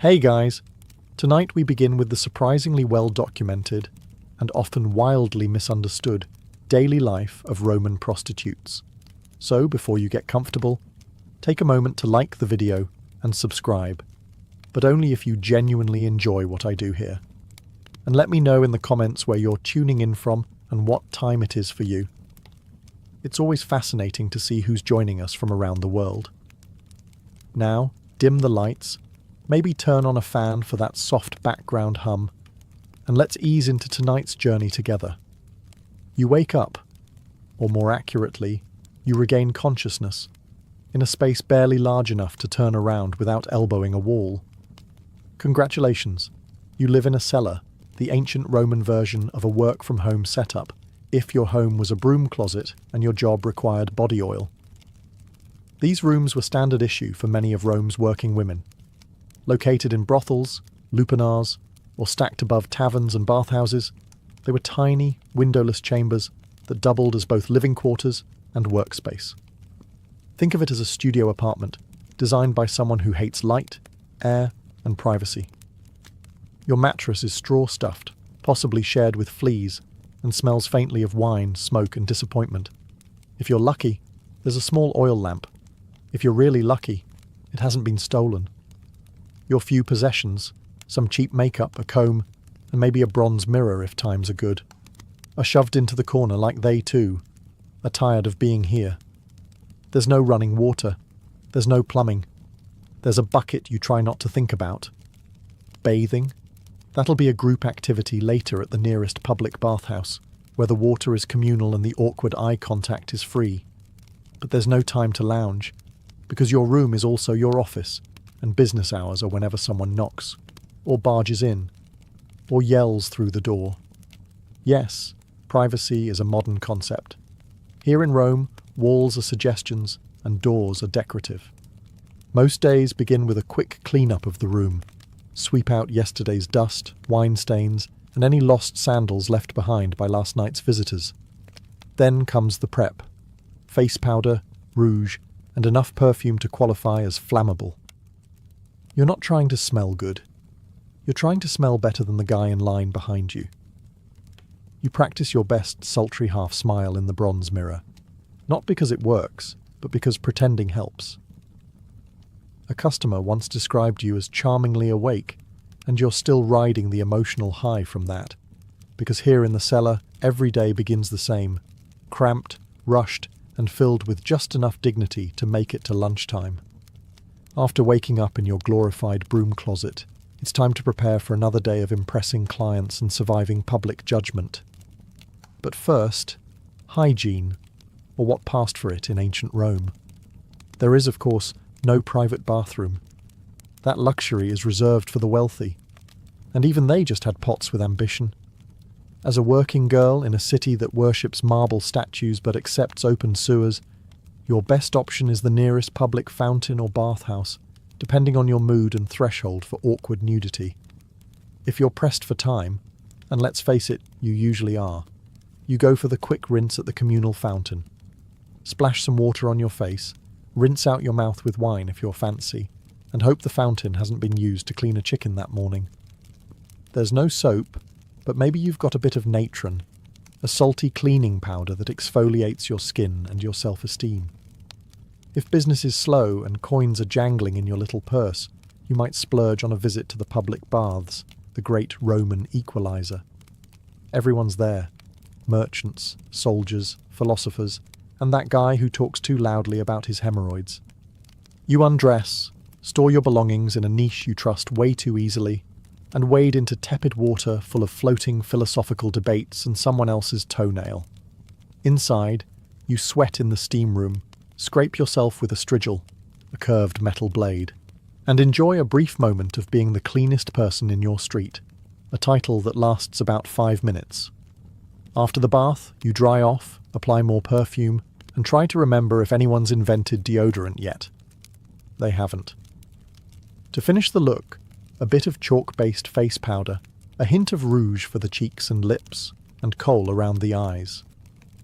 Hey guys! Tonight we begin with the surprisingly well-documented and often wildly misunderstood daily life of Roman prostitutes. So, before you get comfortable, take a moment to like the video and subscribe, but only if you genuinely enjoy what I do here. And let me know in the comments where you're tuning in from and what time it is for you. It's always fascinating to see who's joining us from around the world. Now, dim the lights, maybe turn on a fan for that soft background hum, and let's ease into tonight's journey together. You wake up, or more accurately, you regain consciousness, in a space barely large enough to turn around without elbowing a wall. Congratulations, you live in a cellar, the ancient Roman version of a work-from-home setup, if your home was a broom closet and your job required body oil. These rooms were standard issue for many of Rome's working women. Located in brothels, lupanars, or stacked above taverns and bathhouses, they were tiny, windowless chambers that doubled as both living quarters and workspace. Think of it as a studio apartment, designed by someone who hates light, air, and privacy. Your mattress is straw-stuffed, possibly shared with fleas, and smells faintly of wine, smoke, and disappointment. If you're lucky, there's a small oil lamp. If you're really lucky, it hasn't been stolen. Your few possessions, some cheap makeup, a comb, and maybe a bronze mirror if times are good, are shoved into the corner like they too are tired of being here. There's no running water. There's no plumbing. There's a bucket you try not to think about. Bathing? That'll be a group activity later at the nearest public bathhouse, where the water is communal and the awkward eye contact is free. But there's no time to lounge, because your room is also your office, and business hours are whenever someone knocks, or barges in, or yells through the door. Yes, privacy is a modern concept. Here in Rome, walls are suggestions and doors are decorative. Most days begin with a quick clean-up of the room. Sweep out yesterday's dust, wine stains, and any lost sandals left behind by last night's visitors. Then comes the prep. Face powder, rouge, and enough perfume to qualify as flammable. You're not trying to smell good. You're trying to smell better than the guy in line behind you. You practice your best sultry half-smile in the bronze mirror, not because it works, but because pretending helps. A customer once described you as charmingly awake, and you're still riding the emotional high from that, because here in the cellar, every day begins the same, cramped, rushed, and filled with just enough dignity to make it to lunchtime. After waking up in your glorified broom closet, it's time to prepare for another day of impressing clients and surviving public judgment. But first, hygiene, or what passed for it in ancient Rome. There is, of course, no private bathroom. That luxury is reserved for the wealthy, and even they just had pots with ambition. As a working girl in a city that worships marble statues but accepts open sewers, your best option is the nearest public fountain or bathhouse, depending on your mood and threshold for awkward nudity. If you're pressed for time, and let's face it, you usually are, you go for the quick rinse at the communal fountain. Splash some water on your face, rinse out your mouth with wine if you're fancy, and hope the fountain hasn't been used to clean a chicken that morning. There's no soap, but maybe you've got a bit of natron, a salty cleaning powder that exfoliates your skin and your self-esteem. If business is slow and coins are jangling in your little purse, you might splurge on a visit to the public baths, the great Roman equalizer. Everyone's there. Merchants, soldiers, philosophers, and that guy who talks too loudly about his hemorrhoids. You undress, store your belongings in a niche you trust way too easily, and wade into tepid water full of floating philosophical debates and someone else's toenail. Inside, you sweat in the steam room, scrape yourself with a strigil, a curved metal blade, and enjoy a brief moment of being the cleanest person in your street, a title that lasts about 5 minutes. After the bath, you dry off, apply more perfume, and try to remember if anyone's invented deodorant yet. They haven't. To finish the look, a bit of chalk-based face powder, a hint of rouge for the cheeks and lips, and kohl around the eyes.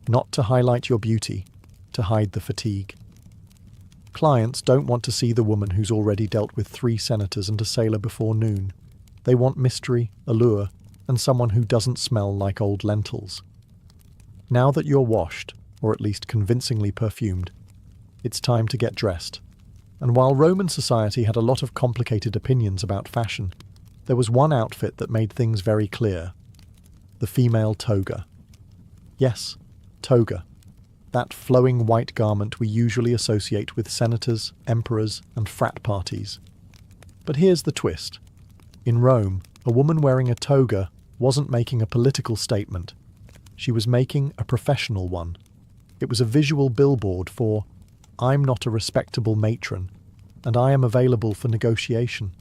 Not to highlight your beauty, to hide the fatigue. Clients don't want to see the woman who's already dealt with 3 senators and a sailor before noon. They want mystery, allure, and someone who doesn't smell like old lentils. Now that you're washed, or at least convincingly perfumed, it's time to get dressed. And while Roman society had a lot of complicated opinions about fashion, there was one outfit that made things very clear: the female toga. Yes, toga. That flowing white garment we usually associate with senators, emperors, and frat parties. But here's the twist. In Rome, a woman wearing a toga wasn't making a political statement. She was making a professional one. It was a visual billboard for, "I'm not a respectable matron, and I am available for negotiation."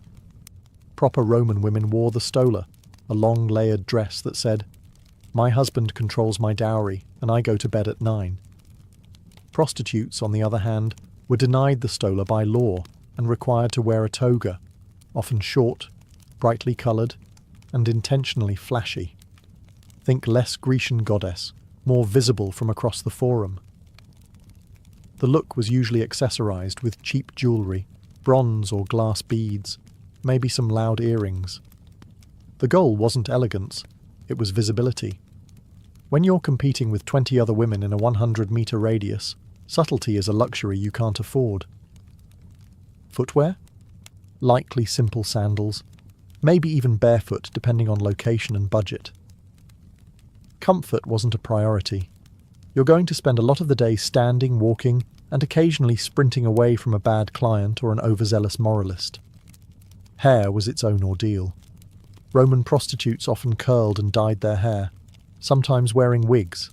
Proper Roman women wore the stola, a long layered dress that said, "My husband controls my dowry, and I go to bed at 9. Prostitutes, on the other hand, were denied the stola by law and required to wear a toga, often short, brightly coloured, and intentionally flashy. Think less Grecian goddess, more visible from across the forum. The look was usually accessorised with cheap jewellery, bronze or glass beads, maybe some loud earrings. The goal wasn't elegance, it was visibility. When you're competing with 20 other women in a 100-metre radius, subtlety is a luxury you can't afford. Footwear? Likely simple sandals, maybe even barefoot depending on location and budget. Comfort wasn't a priority. You're going to spend a lot of the day standing, walking, and occasionally sprinting away from a bad client or an overzealous moralist. Hair was its own ordeal. Roman prostitutes often curled and dyed their hair, sometimes wearing wigs,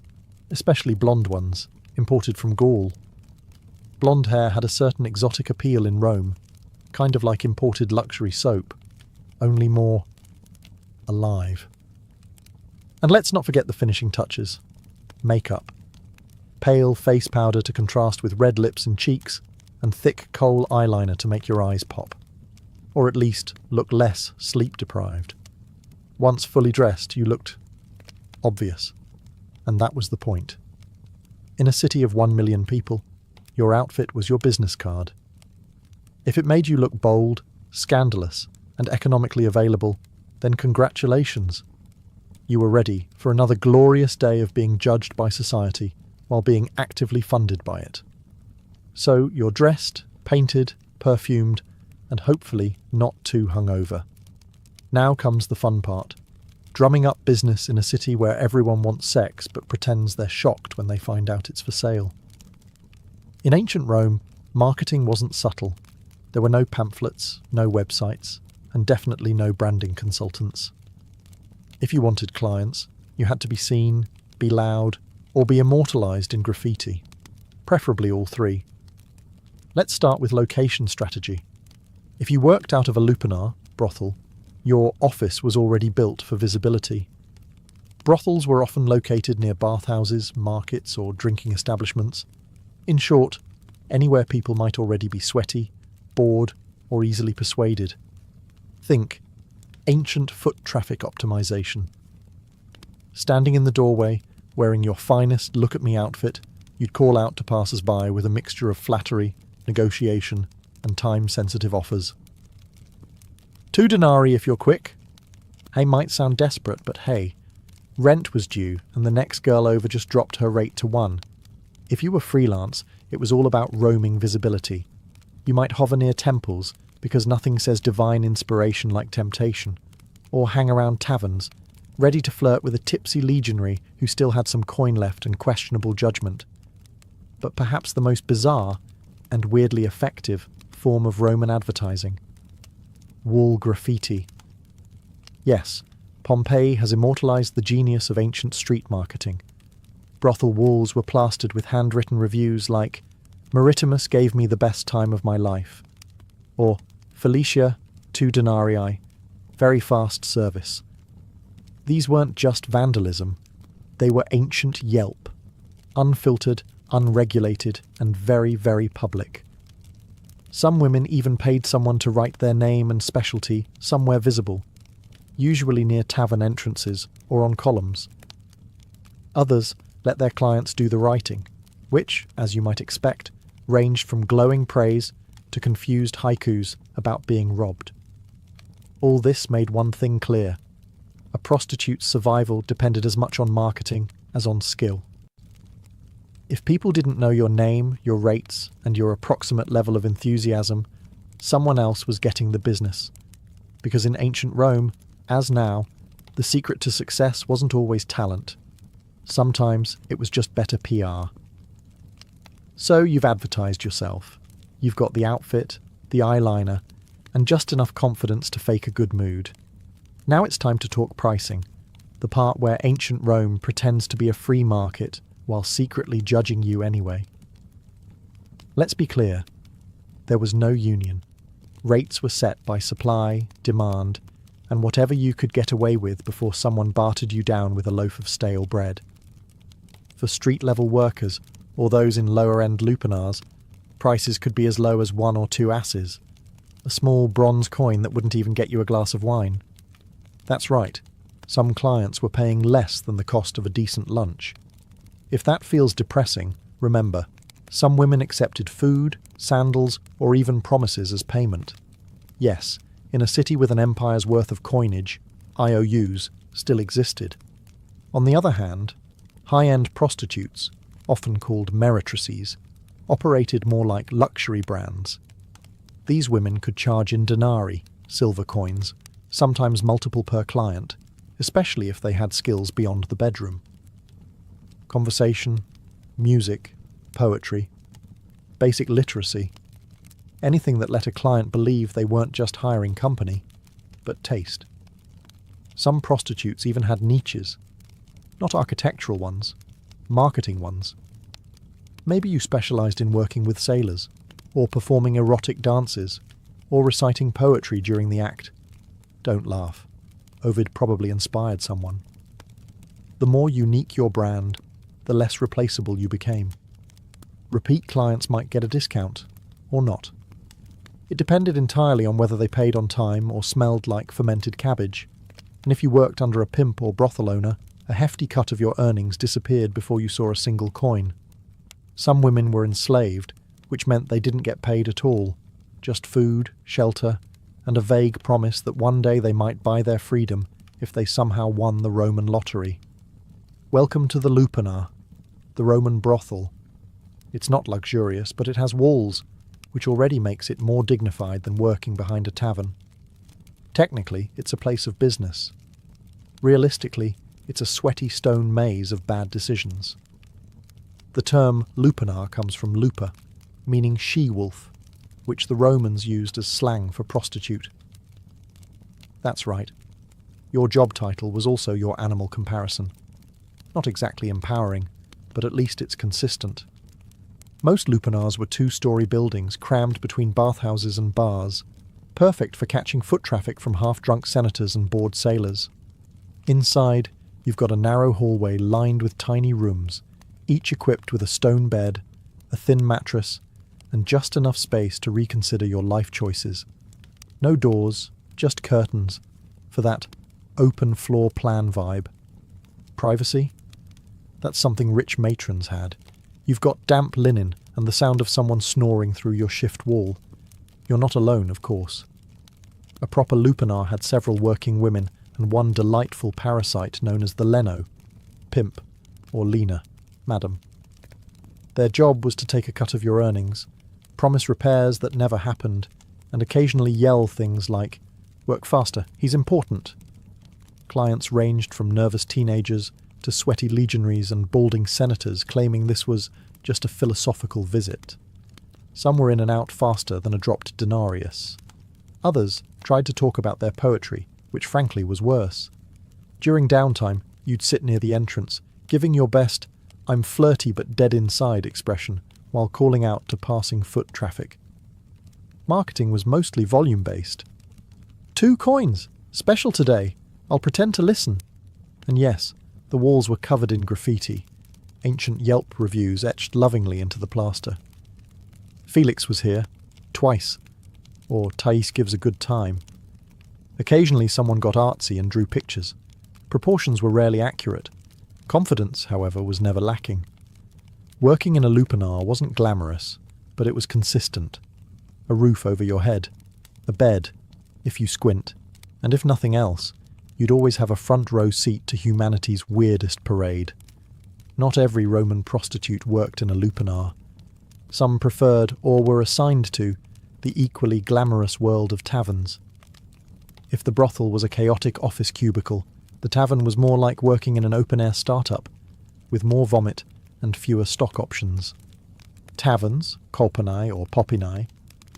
especially blonde ones, imported from Gaul. Blonde hair had a certain exotic appeal in Rome, kind of like imported luxury soap, only more alive. And let's not forget the finishing touches. Makeup. Pale face powder to contrast with red lips and cheeks, and thick kohl eyeliner to make your eyes pop. Or at least look less sleep-deprived. Once fully dressed, you looked obvious. And that was the point. In a city of 1 million people, your outfit was your business card. If it made you look bold, scandalous, and economically available, then congratulations. You were ready for another glorious day of being judged by society while being actively funded by it. So you're dressed, painted, perfumed, and hopefully not too hungover. Now comes the fun part. Drumming up business in a city where everyone wants sex but pretends they're shocked when they find out it's for sale. In ancient Rome, marketing wasn't subtle. There were no pamphlets, no websites, and definitely no branding consultants. If you wanted clients, you had to be seen, be loud, or be immortalised in graffiti. Preferably all 3. Let's start with location strategy. If you worked out of a lupanar, brothel, your office was already built for visibility. Brothels were often located near bathhouses, markets, or drinking establishments. In short, anywhere people might already be sweaty, bored, or easily persuaded. Think ancient foot traffic optimization. Standing in the doorway, wearing your finest look-at-me outfit, you'd call out to passers-by with a mixture of flattery, negotiation, and time-sensitive offers. 2 denarii if you're quick. Hey, might sound desperate, but hey, rent was due and the next girl over just dropped her rate to 1. If you were freelance, it was all about roaming visibility. You might hover near temples, because nothing says divine inspiration like temptation, or hang around taverns, ready to flirt with a tipsy legionary who still had some coin left and questionable judgment. But perhaps the most bizarre, and weirdly effective, form of Roman advertising. Wall graffiti. Yes, Pompeii has immortalised the genius of ancient street marketing. Brothel walls were plastered with handwritten reviews like, "Maritimus gave me the best time of my life," or "Felicia, 2 denarii, very fast service." These weren't just vandalism, they were ancient Yelp, unfiltered, unregulated, and very, very public. Some women even paid someone to write their name and specialty somewhere visible, usually near tavern entrances or on columns. Others let their clients do the writing, which, as you might expect, ranged from glowing praise to confused haikus about being robbed. All this made one thing clear: a prostitute's survival depended as much on marketing as on skill. If people didn't know your name, your rates, and your approximate level of enthusiasm, someone else was getting the business. Because in ancient Rome, as now, the secret to success wasn't always talent. Sometimes it was just better PR. So you've advertised yourself. You've got the outfit, the eyeliner, and just enough confidence to fake a good mood. Now it's time to talk pricing, the part where ancient Rome pretends to be a free market while secretly judging you anyway. Let's be clear, there was no union. Rates were set by supply, demand, and whatever you could get away with before someone bartered you down with a loaf of stale bread. For street-level workers, or those in lower-end lupanars, prices could be as low as 1 or 2 asses, a small bronze coin that wouldn't even get you a glass of wine. That's right, some clients were paying less than the cost of a decent lunch. If that feels depressing, remember, some women accepted food, sandals, or even promises as payment. Yes, in a city with an empire's worth of coinage, IOUs still existed. On the other hand, high-end prostitutes, often called meretrices, operated more like luxury brands. These women could charge in denarii, silver coins, sometimes multiple per client, especially if they had skills beyond the bedroom. Conversation, music, poetry, basic literacy, anything that let a client believe they weren't just hiring company, but taste. Some prostitutes even had niches, not architectural ones, marketing ones. Maybe you specialized in working with sailors, or performing erotic dances, or reciting poetry during the act. Don't laugh. Ovid probably inspired someone. The more unique your brand, the less replaceable you became. Repeat clients might get a discount, or not. It depended entirely on whether they paid on time or smelled like fermented cabbage, and if you worked under a pimp or brothel owner, a hefty cut of your earnings disappeared before you saw a single coin. Some women were enslaved, which meant they didn't get paid at all, just food, shelter, and a vague promise that one day they might buy their freedom if they somehow won the Roman lottery. Welcome to the lupanar, the Roman brothel. It's not luxurious, but it has walls, which already makes it more dignified than working behind a tavern. Technically, it's a place of business. Realistically, it's a sweaty stone maze of bad decisions. The term lupanar comes from lupa, meaning she-wolf, which the Romans used as slang for prostitute. That's right. Your job title was also your animal comparison. Not exactly empowering, but at least it's consistent. Most lupanars were 2-story buildings crammed between bathhouses and bars, perfect for catching foot traffic from half-drunk senators and bored sailors. Inside, you've got a narrow hallway lined with tiny rooms, each equipped with a stone bed, a thin mattress, and just enough space to reconsider your life choices. No doors, just curtains, for that open floor plan vibe. Privacy? That's something rich matrons had. You've got damp linen and the sound of someone snoring through your shift wall. You're not alone, of course. A proper lupanar had several working women and one delightful parasite known as the leno, pimp, or lena, madam. Their job was to take a cut of your earnings, promise repairs that never happened, and occasionally yell things like, "Work faster, he's important." Clients ranged from nervous teenagers to sweaty legionaries and balding senators claiming this was just a philosophical visit. Some were in and out faster than a dropped denarius. Others tried to talk about their poetry, which frankly was worse. During downtime, you'd sit near the entrance, giving your best "I'm flirty but dead inside" expression, while calling out to passing foot traffic. Marketing was mostly volume-based. 2 coins! Special today! I'll pretend to listen. And yes, the walls were covered in graffiti, ancient Yelp reviews etched lovingly into the plaster. Felix was here, twice, or Thais gives a good time. Occasionally someone got artsy and drew pictures. Proportions were rarely accurate. Confidence, however, was never lacking. Working in a lupanar wasn't glamorous, but it was consistent. A roof over your head, a bed, if you squint, and if nothing else, you'd always have a front row seat to humanity's weirdest parade. Not every Roman prostitute worked in a lupanar. Some preferred, or were assigned to, the equally glamorous world of taverns. If the brothel was a chaotic office cubicle, the tavern was more like working in an open-air startup, with more vomit and fewer stock options. Taverns, kolpanai or popinai,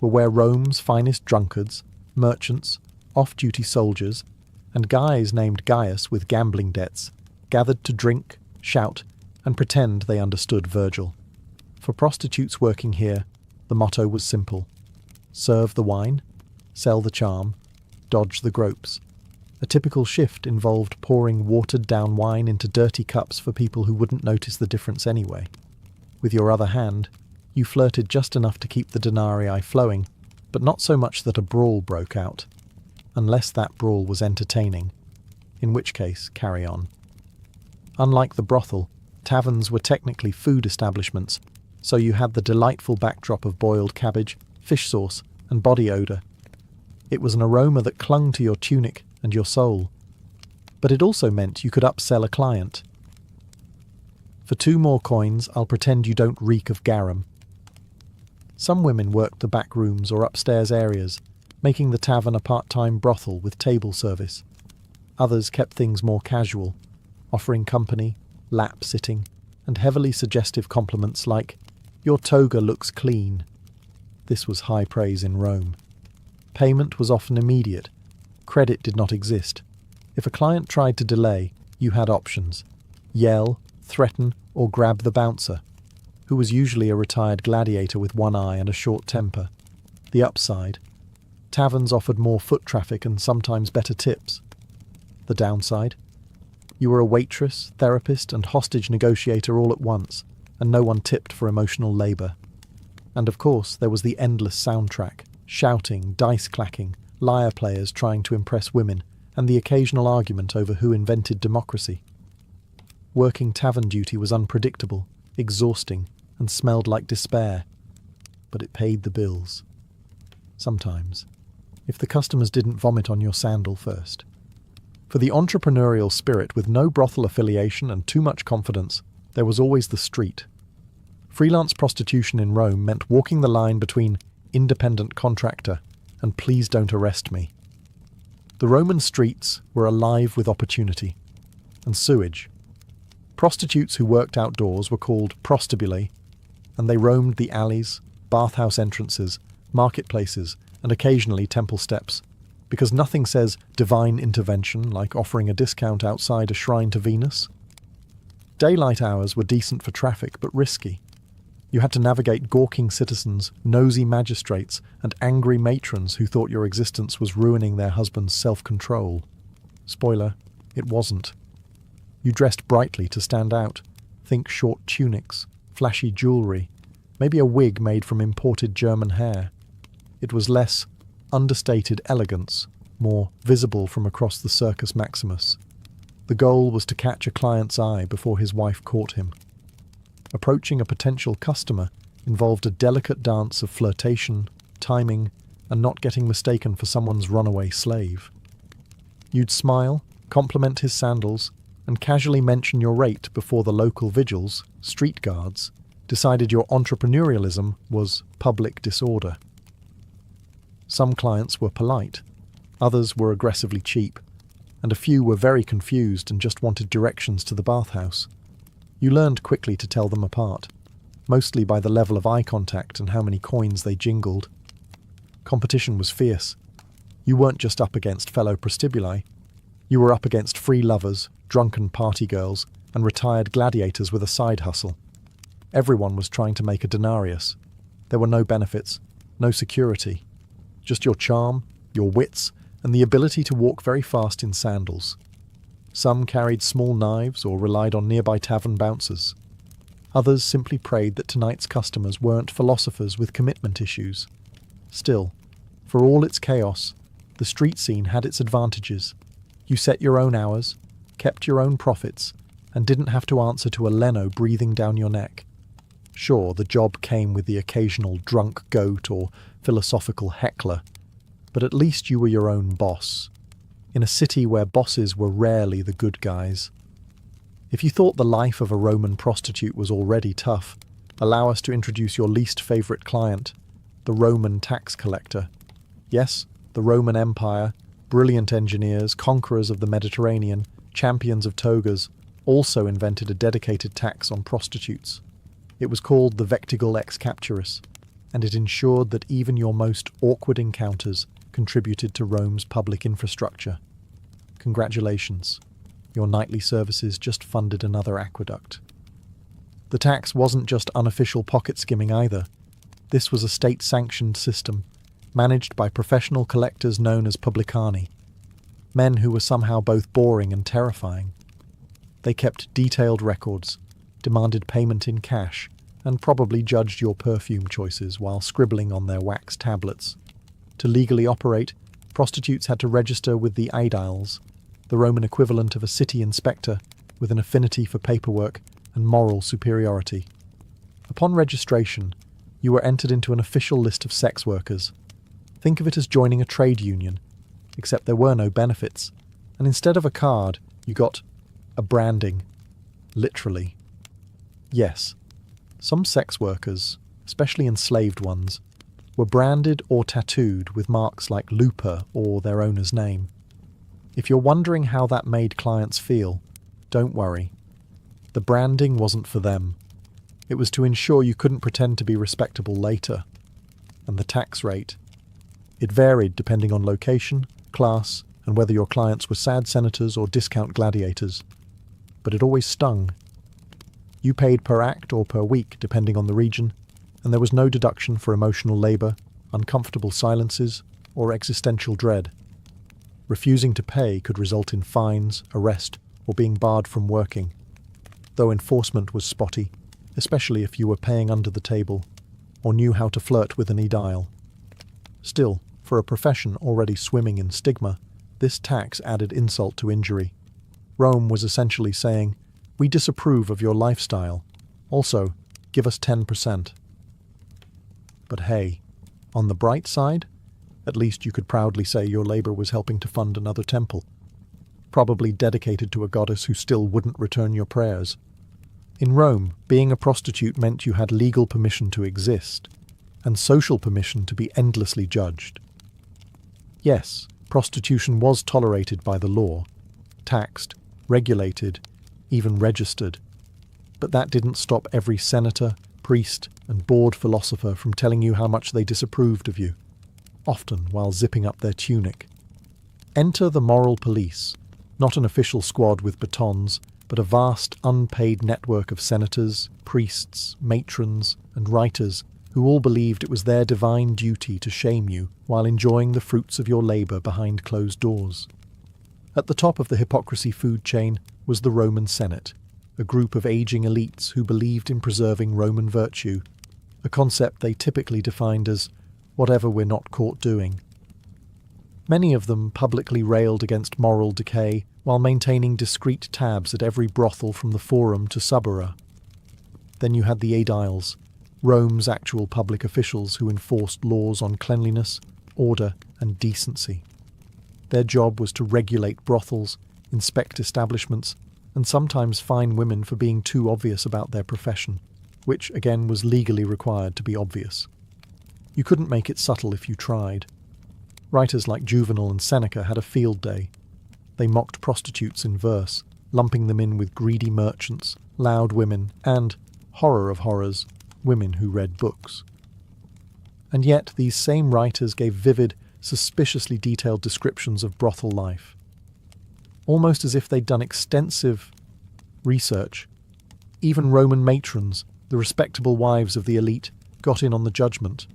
were where Rome's finest drunkards, merchants, off-duty soldiers, and guys named Gaius with gambling debts gathered to drink, shout, and pretend they understood Virgil. For prostitutes working here, the motto was simple: serve the wine, sell the charm, dodge the gropes. A typical shift involved pouring watered-down wine into dirty cups for people who wouldn't notice the difference anyway. With your other hand, you flirted just enough to keep the denarii flowing, but not so much that a brawl broke out. Unless that brawl was entertaining, in which case, carry on. Unlike the brothel, taverns were technically food establishments, so you had the delightful backdrop of boiled cabbage, fish sauce, and body odour. It was an aroma that clung to your tunic and your soul. But it also meant you could upsell a client. For 2 more coins, I'll pretend you don't reek of garum. Some women worked the back rooms or upstairs areas, making the tavern a part-time brothel with table service. Others kept things more casual, offering company, lap-sitting, and heavily suggestive compliments like, "Your toga looks clean." This was high praise in Rome. Payment was often immediate. Credit did not exist. If a client tried to delay, you had options: yell, threaten, or grab the bouncer, who was usually a retired gladiator with one eye and a short temper. The upside: taverns offered more foot traffic and sometimes better tips. The downside: you were a waitress, therapist, and hostage negotiator all at once, and no one tipped for emotional labour. And of course, there was the endless soundtrack: shouting, dice clacking, lyre players trying to impress women, and the occasional argument over who invented democracy. Working tavern duty was unpredictable, exhausting, and smelled like despair. But it paid the bills. Sometimes, if the customers didn't vomit on your sandal first. For the entrepreneurial spirit with no brothel affiliation and too much confidence, there was always the street. Freelance prostitution in Rome meant walking the line between independent contractor and please don't arrest me. The Roman streets were alive with opportunity and sewage. Prostitutes who worked outdoors were called prostibuli, and they roamed the alleys, bathhouse entrances, marketplaces, and occasionally temple steps, because nothing says divine intervention like offering a discount outside a shrine to Venus. Daylight hours were decent for traffic, but risky. You had to navigate gawking citizens, nosy magistrates, and angry matrons who thought your existence was ruining their husband's self-control. Spoiler, it wasn't. You dressed brightly to stand out. Think short tunics, flashy jewellery, maybe a wig made from imported German hair. It was less understated elegance, more visible from across the Circus Maximus. The goal was to catch a client's eye before his wife caught him. Approaching a potential customer involved a delicate dance of flirtation, timing, and not getting mistaken for someone's runaway slave. You'd smile, compliment his sandals, and casually mention your rate before the local vigils, street guards, decided your entrepreneurialism was public disorder. Some clients were polite, others were aggressively cheap, and a few were very confused and just wanted directions to the bathhouse. You learned quickly to tell them apart, mostly by the level of eye contact and how many coins they jingled. Competition was fierce. You weren't just up against fellow prostibuli, you were up against free lovers, drunken party girls, and retired gladiators with a side hustle. Everyone was trying to make a denarius. There were no benefits, no security, just your charm, your wits, and the ability to walk very fast in sandals. Some carried small knives or relied on nearby tavern bouncers. Others simply prayed that tonight's customers weren't philosophers with commitment issues. Still, for all its chaos, the street scene had its advantages. You set your own hours, kept your own profits, and didn't have to answer to a Leno breathing down your neck. Sure, the job came with the occasional drunk goat or philosophical heckler, but at least you were your own boss, in a city where bosses were rarely the good guys. If you thought the life of a Roman prostitute was already tough, allow us to introduce your least favourite client, the Roman tax collector. Yes, the Roman Empire, brilliant engineers, conquerors of the Mediterranean, champions of togas, also invented a dedicated tax on prostitutes. It was called the vectigul ex capturis, and it ensured that even your most awkward encounters contributed to Rome's public infrastructure. Congratulations, your nightly services just funded another aqueduct. The tax wasn't just unofficial pocket skimming either. This was a state-sanctioned system, managed by professional collectors known as publicani, men who were somehow both boring and terrifying. They kept detailed records, demanded payment in cash, and probably judged your perfume choices while scribbling on their wax tablets. To legally operate, prostitutes had to register with the aediles, the Roman equivalent of a city inspector with an affinity for paperwork and moral superiority. Upon registration, you were entered into an official list of sex workers. Think of it as joining a trade union, except there were no benefits, and instead of a card, you got a branding. Literally. Yes, some sex workers, especially enslaved ones, were branded or tattooed with marks like Lupa or their owner's name. If you're wondering how that made clients feel, don't worry. The branding wasn't for them. It was to ensure you couldn't pretend to be respectable later. And the tax rate. It varied depending on location, class, and whether your clients were sad senators or discount gladiators. But it always stung. You paid per act or per week, depending on the region, and there was no deduction for emotional labour, uncomfortable silences, or existential dread. Refusing to pay could result in fines, arrest, or being barred from working, though enforcement was spotty, especially if you were paying under the table, or knew how to flirt with an aedile. Still, for a profession already swimming in stigma, this tax added insult to injury. Rome was essentially saying, "We disapprove of your lifestyle. Also, give us 10%. But hey, on the bright side, at least you could proudly say your labour was helping to fund another temple, probably dedicated to a goddess who still wouldn't return your prayers. In Rome, being a prostitute meant you had legal permission to exist, and social permission to be endlessly judged. Yes, prostitution was tolerated by the law, taxed, regulated, even registered. But that didn't stop every senator, priest, and bored philosopher from telling you how much they disapproved of you, often while zipping up their tunic. Enter the moral police, not an official squad with batons, but a vast, unpaid network of senators, priests, matrons, and writers who all believed it was their divine duty to shame you while enjoying the fruits of your labour behind closed doors. At the top of the hypocrisy food chain was the Roman Senate, a group of aging elites who believed in preserving Roman virtue, a concept they typically defined as whatever we're not caught doing. Many of them publicly railed against moral decay while maintaining discreet tabs at every brothel from the Forum to Subura. Then you had the aediles, Rome's actual public officials who enforced laws on cleanliness, order, and decency. Their job was to regulate brothels, inspect establishments, and sometimes fine women for being too obvious about their profession, which, again, was legally required to be obvious. You couldn't make it subtle if you tried. Writers like Juvenal and Seneca had a field day. They mocked prostitutes in verse, lumping them in with greedy merchants, loud women, and, horror of horrors, women who read books. And yet these same writers gave vivid, suspiciously detailed descriptions of brothel life. Almost as if they'd done extensive research. Even Roman matrons, the respectable wives of the elite, got in on the judgment.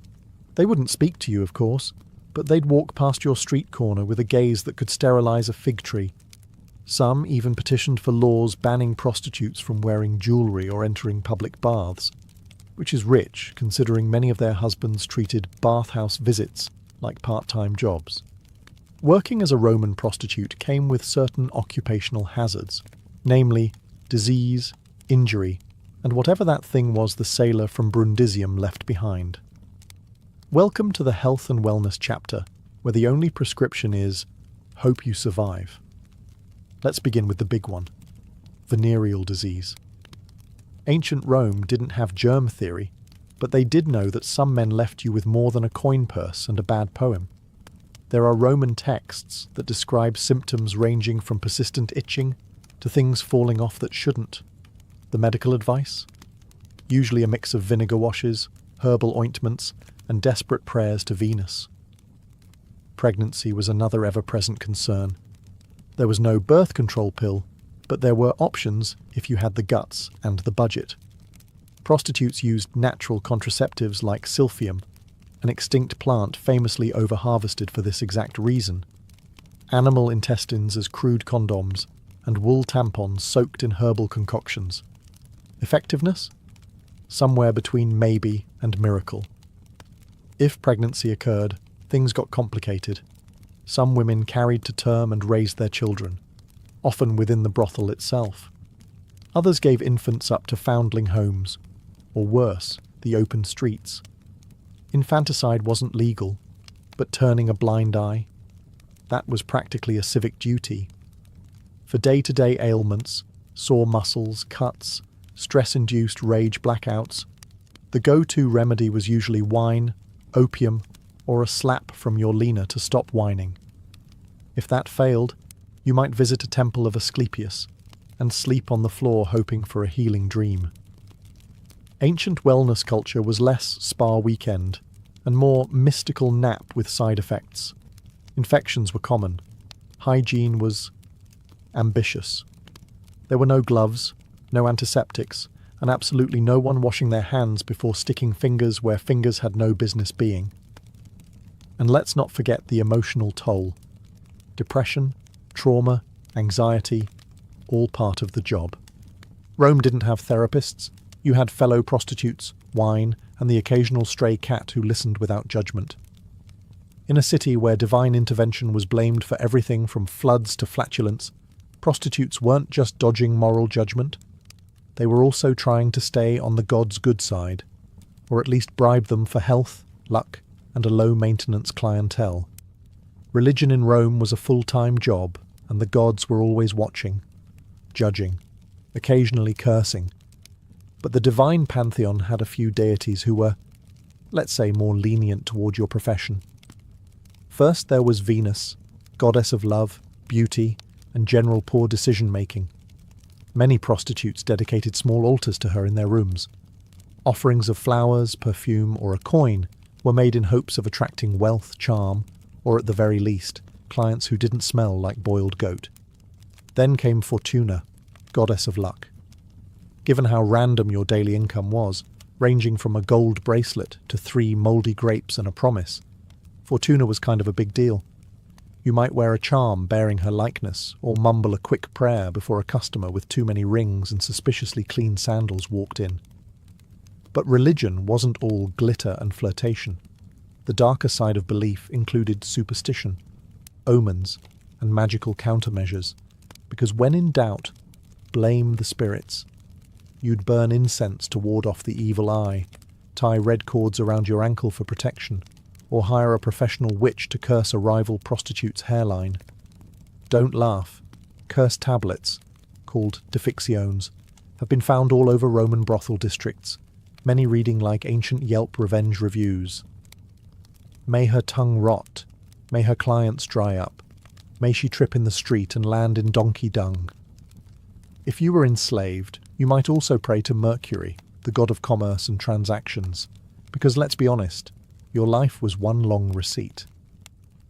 They wouldn't speak to you, of course, but they'd walk past your street corner with a gaze that could sterilize a fig tree. Some even petitioned for laws banning prostitutes from wearing jewellery or entering public baths, which is rich considering many of their husbands treated bathhouse visits like part-time jobs. Working as a Roman prostitute came with certain occupational hazards, namely disease, injury, and whatever that thing was the sailor from Brundisium left behind. Welcome to the health and wellness chapter, where the only prescription is, hope you survive. Let's begin with the big one, venereal disease. Ancient Rome didn't have germ theory, but they did know that some men left you with more than a coin purse and a bad poem. There are Roman texts that describe symptoms ranging from persistent itching to things falling off that shouldn't. The medical advice? Usually a mix of vinegar washes, herbal ointments, and desperate prayers to Venus. Pregnancy was another ever-present concern. There was no birth control pill, but there were options if you had the guts and the budget. Prostitutes used natural contraceptives like silphium, an extinct plant famously over-harvested for this exact reason. Animal intestines as crude condoms, and wool tampons soaked in herbal concoctions. Effectiveness? Somewhere between maybe and miracle. If pregnancy occurred, things got complicated. Some women carried to term and raised their children, often within the brothel itself. Others gave infants up to foundling homes, or worse, the open streets. Infanticide wasn't legal, but turning a blind eye, that was practically a civic duty. For day-to-day ailments, sore muscles, cuts, stress-induced rage blackouts, the go-to remedy was usually wine, opium, or a slap from your leaner to stop whining. If that failed, you might visit a temple of Asclepius and sleep on the floor hoping for a healing dream. Ancient wellness culture was less spa weekend and more mystical nap with side effects. Infections were common. Hygiene was ambitious. There were no gloves, no antiseptics, and absolutely no one washing their hands before sticking fingers where fingers had no business being. And let's not forget the emotional toll. Depression, trauma, anxiety, all part of the job. Rome didn't have therapists. You had fellow prostitutes, wine, and the occasional stray cat who listened without judgment. In a city where divine intervention was blamed for everything from floods to flatulence, prostitutes weren't just dodging moral judgment. They were also trying to stay on the gods' good side, or at least bribe them for health, luck, and a low-maintenance clientele. Religion in Rome was a full-time job, and the gods were always watching, judging, occasionally cursing. But the divine pantheon had a few deities who were, let's say, more lenient toward your profession. First there was Venus, goddess of love, beauty, and general poor decision-making. Many prostitutes dedicated small altars to her in their rooms. Offerings of flowers, perfume, or a coin were made in hopes of attracting wealth, charm, or at the very least, clients who didn't smell like boiled goat. Then came Fortuna, goddess of luck. Given how random your daily income was, ranging from a gold bracelet to 3 mouldy grapes and a promise, Fortuna was kind of a big deal. You might wear a charm bearing her likeness, or mumble a quick prayer before a customer with too many rings and suspiciously clean sandals walked in. But religion wasn't all glitter and flirtation. The darker side of belief included superstition, omens, and magical countermeasures, because when in doubt, blame the spirits. You'd burn incense to ward off the evil eye, tie red cords around your ankle for protection, or hire a professional witch to curse a rival prostitute's hairline. Don't laugh. Curse tablets, called defictiones, have been found all over Roman brothel districts, many reading like ancient Yelp revenge reviews. May her tongue rot. May her clients dry up. May she trip in the street and land in donkey dung. If you were enslaved, you might also pray to Mercury, the god of commerce and transactions, because let's be honest, your life was one long receipt.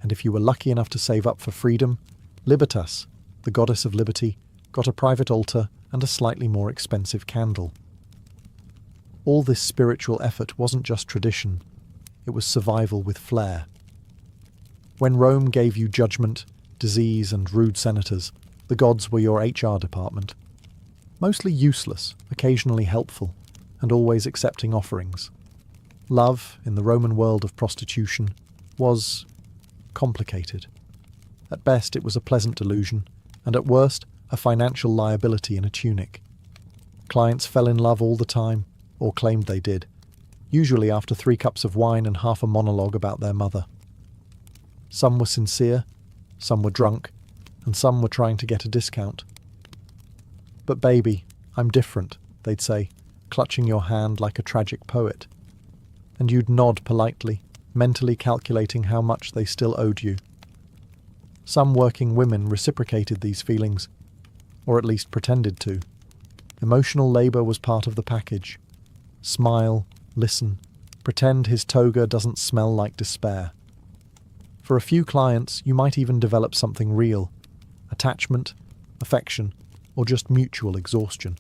And if you were lucky enough to save up for freedom, Libertas, the goddess of liberty, got a private altar and a slightly more expensive candle. All this spiritual effort wasn't just tradition, it was survival with flair. When Rome gave you judgment, disease, and rude senators, the gods were your HR department. Mostly useless, occasionally helpful, and always accepting offerings. Love, in the Roman world of prostitution, was complicated. At best, it was a pleasant delusion, and at worst, a financial liability in a tunic. Clients fell in love all the time, or claimed they did, usually after 3 cups of wine and half a monologue about their mother. Some were sincere, some were drunk, and some were trying to get a discount. "But baby, I'm different," they'd say, clutching your hand like a tragic poet. And you'd nod politely, mentally calculating how much they still owed you. Some working women reciprocated these feelings, or at least pretended to. Emotional labour was part of the package. Smile, listen, pretend his toga doesn't smell like despair. For a few clients, you might even develop something real: attachment, affection, or just mutual exhaustion.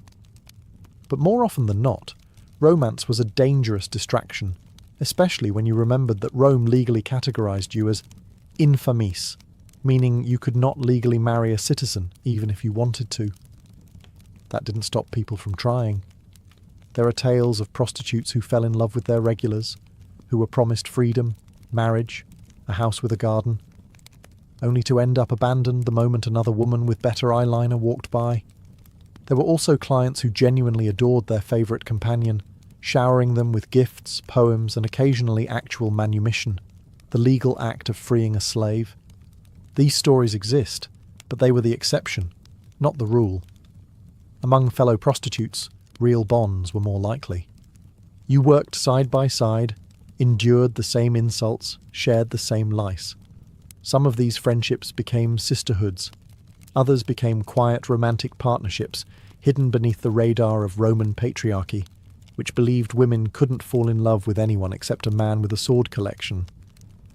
But more often than not, romance was a dangerous distraction, especially when you remembered that Rome legally categorized you as infames, meaning you could not legally marry a citizen even if you wanted to. That didn't stop people from trying. There are tales of prostitutes who fell in love with their regulars, who were promised freedom, marriage, a house with a garden, only to end up abandoned the moment another woman with better eyeliner walked by. There were also clients who genuinely adored their favourite companion, showering them with gifts, poems, and occasionally actual manumission, the legal act of freeing a slave. These stories exist, but they were the exception, not the rule. Among fellow prostitutes, real bonds were more likely. You worked side by side, endured the same insults, shared the same lice. Some of these friendships became sisterhoods. Others became quiet romantic partnerships, hidden beneath the radar of Roman patriarchy, which believed women couldn't fall in love with anyone except a man with a sword collection.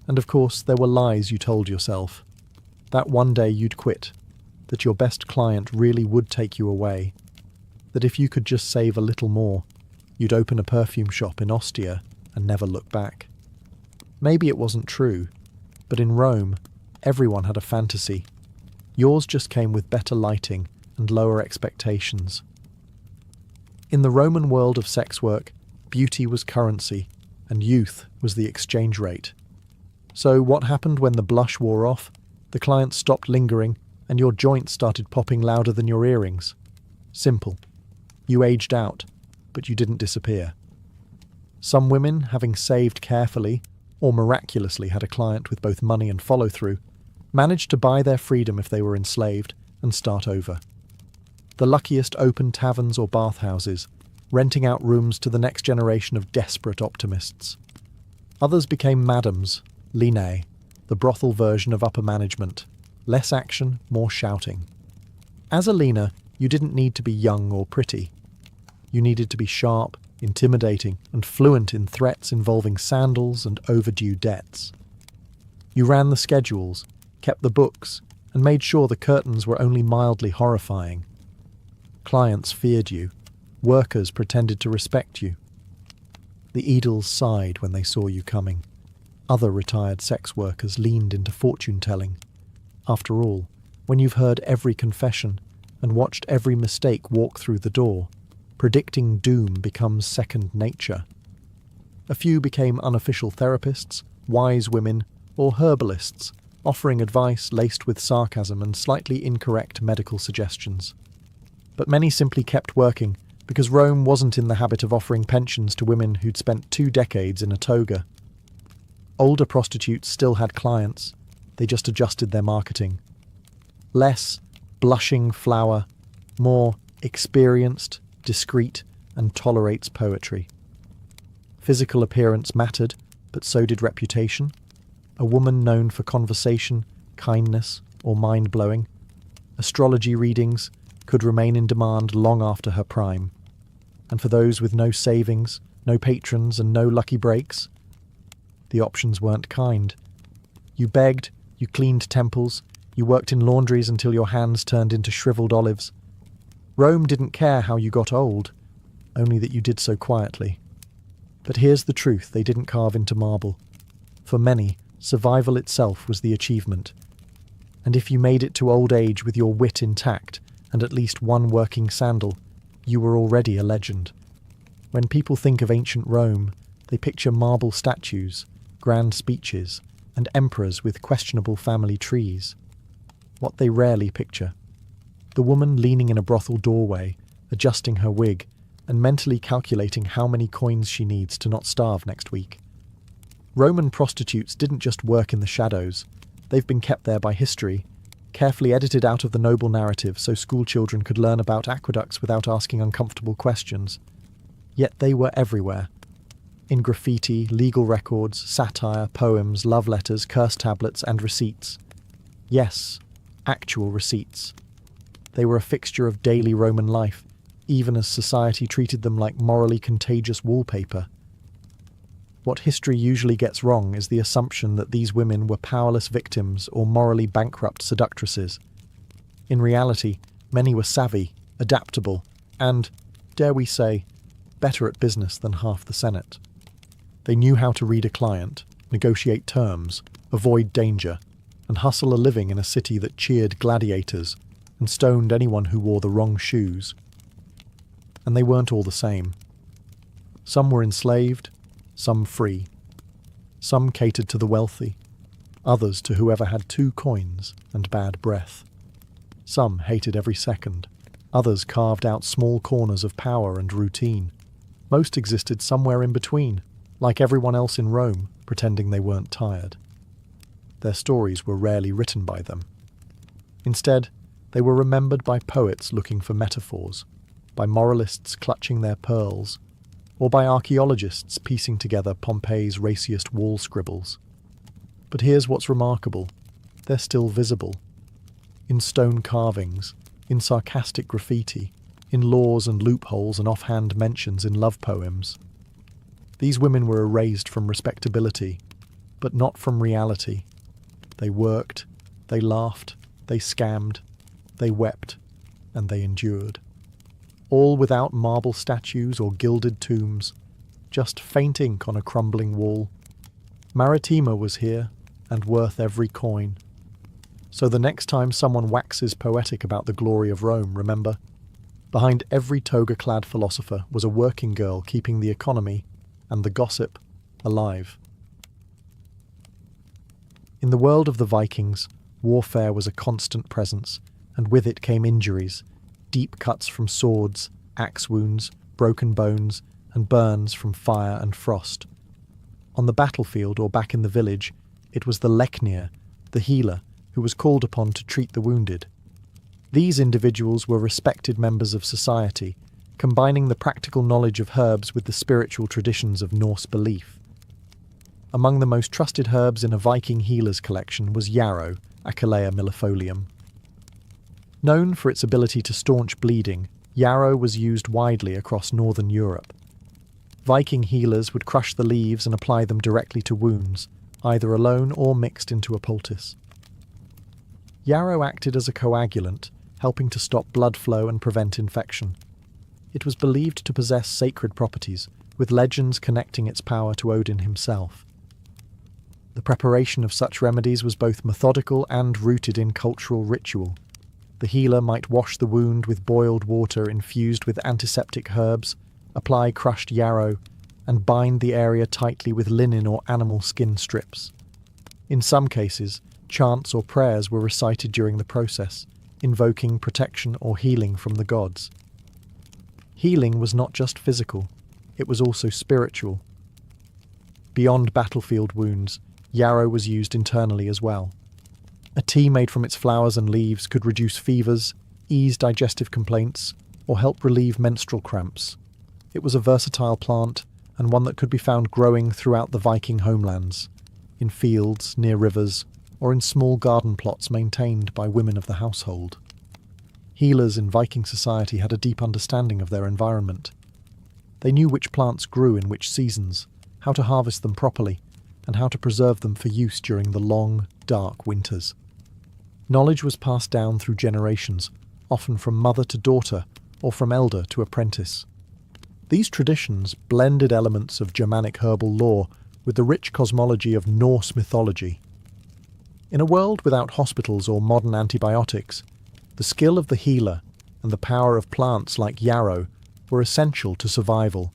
And of course, there were lies you told yourself. That one day you'd quit, that your best client really would take you away, that if you could just save a little more, you'd open a perfume shop in Ostia and never look back. Maybe it wasn't true, but in Rome, everyone had a fantasy. Yours just came with better lighting and lower expectations. In the Roman world of sex work, beauty was currency, and youth was the exchange rate. So what happened when the blush wore off? The client stopped lingering, and your joints started popping louder than your earrings. Simple. You aged out, but you didn't disappear. Some women, having saved carefully, or miraculously had a client with both money and follow-through, managed to buy their freedom if they were enslaved and start over. The luckiest opened taverns or bathhouses, renting out rooms to the next generation of desperate optimists. Others became madams, linae, the brothel version of upper management. Less action, more shouting. As a lina, you didn't need to be young or pretty. You needed to be sharp, intimidating, and fluent in threats involving sandals and overdue debts. You ran the schedules, kept the books, and made sure the curtains were only mildly horrifying. Clients feared you. Workers pretended to respect you. The Eagles sighed when they saw you coming. Other retired sex workers leaned into fortune-telling. After all, when you've heard every confession and watched every mistake walk through the door, predicting doom becomes second nature. A few became unofficial therapists, wise women, or herbalists, offering advice laced with sarcasm and slightly incorrect medical suggestions. But many simply kept working, because Rome wasn't in the habit of offering pensions to women who'd spent 2 decades in a toga. Older prostitutes still had clients, they just adjusted their marketing. Less blushing flower, more experienced, discreet, and tolerates poetry. Physical appearance mattered, but so did reputation. A woman known for conversation, kindness, or mind-blowing. Astrology readings could remain in demand long after her prime. And for those with no savings, no patrons, and no lucky breaks, the options weren't kind. You begged, you cleaned temples, you worked in laundries until your hands turned into shriveled olives. Rome didn't care how you got old, only that you did so quietly. But here's the truth they didn't carve into marble. For many, survival itself was the achievement. And if you made it to old age with your wit intact and at least one working sandal, you were already a legend. When people think of ancient Rome, they picture marble statues, grand speeches, and emperors with questionable family trees. What they rarely picture: the woman leaning in a brothel doorway, adjusting her wig, and mentally calculating how many coins she needs to not starve next week. Roman prostitutes didn't just work in the shadows. They've been kept there by history, carefully edited out of the noble narrative so schoolchildren could learn about aqueducts without asking uncomfortable questions. Yet they were everywhere. In graffiti, legal records, satire, poems, love letters, curse tablets, and receipts. Yes, actual receipts. They were a fixture of daily Roman life, even as society treated them like morally contagious wallpaper. What history usually gets wrong is the assumption that these women were powerless victims or morally bankrupt seductresses. In reality, many were savvy, adaptable, and, dare we say, better at business than half the Senate. They knew how to read a client, negotiate terms, avoid danger, and hustle a living in a city that cheered gladiators and stoned anyone who wore the wrong shoes. And they weren't all the same. Some were enslaved, some free. Some catered to the wealthy, others to whoever had 2 coins and bad breath. Some hated every second, others carved out small corners of power and routine. Most existed somewhere in between, like everyone else in Rome, pretending they weren't tired. Their stories were rarely written by them. Instead, they were remembered by poets looking for metaphors, by moralists clutching their pearls, or by archaeologists piecing together Pompeii's raciest wall scribbles. But here's what's remarkable. They're still visible. In stone carvings, in sarcastic graffiti, in laws and loopholes and offhand mentions in love poems. These women were erased from respectability, but not from reality. They worked, they laughed, they scammed, they wept, and they endured. All without marble statues or gilded tombs, just faint ink on a crumbling wall. Maritima was here, and worth every coin. So the next time someone waxes poetic about the glory of Rome, remember, behind every toga-clad philosopher was a working girl keeping the economy and the gossip alive. In the world of the Vikings, warfare was a constant presence, and with it came injuries, deep cuts from swords, axe wounds, broken bones, and burns from fire and frost. On the battlefield or back in the village, it was the leknir, the healer, who was called upon to treat the wounded. These individuals were respected members of society, combining the practical knowledge of herbs with the spiritual traditions of Norse belief. Among the most trusted herbs in a Viking healer's collection was yarrow, Achillea millefolium. Known for its ability to staunch bleeding, yarrow was used widely across northern Europe. Viking healers would crush the leaves and apply them directly to wounds, either alone or mixed into a poultice. Yarrow acted as a coagulant, helping to stop blood flow and prevent infection. It was believed to possess sacred properties, with legends connecting its power to Odin himself. The preparation of such remedies was both methodical and rooted in cultural ritual. The healer might wash the wound with boiled water infused with antiseptic herbs, apply crushed yarrow, and bind the area tightly with linen or animal skin strips. In some cases, chants or prayers were recited during the process, invoking protection or healing from the gods. Healing was not just physical, it was also spiritual. Beyond battlefield wounds, yarrow was used internally as well. A tea made from its flowers and leaves could reduce fevers, ease digestive complaints, or help relieve menstrual cramps. It was a versatile plant, and one that could be found growing throughout the Viking homelands, in fields, near rivers, or in small garden plots maintained by women of the household. Healers in Viking society had a deep understanding of their environment. They knew which plants grew in which seasons, how to harvest them properly, and how to preserve them for use during the long, dark winters. Knowledge was passed down through generations, often from mother to daughter, or from elder to apprentice. These traditions blended elements of Germanic herbal lore with the rich cosmology of Norse mythology. In a world without hospitals or modern antibiotics, the skill of the healer and the power of plants like yarrow were essential to survival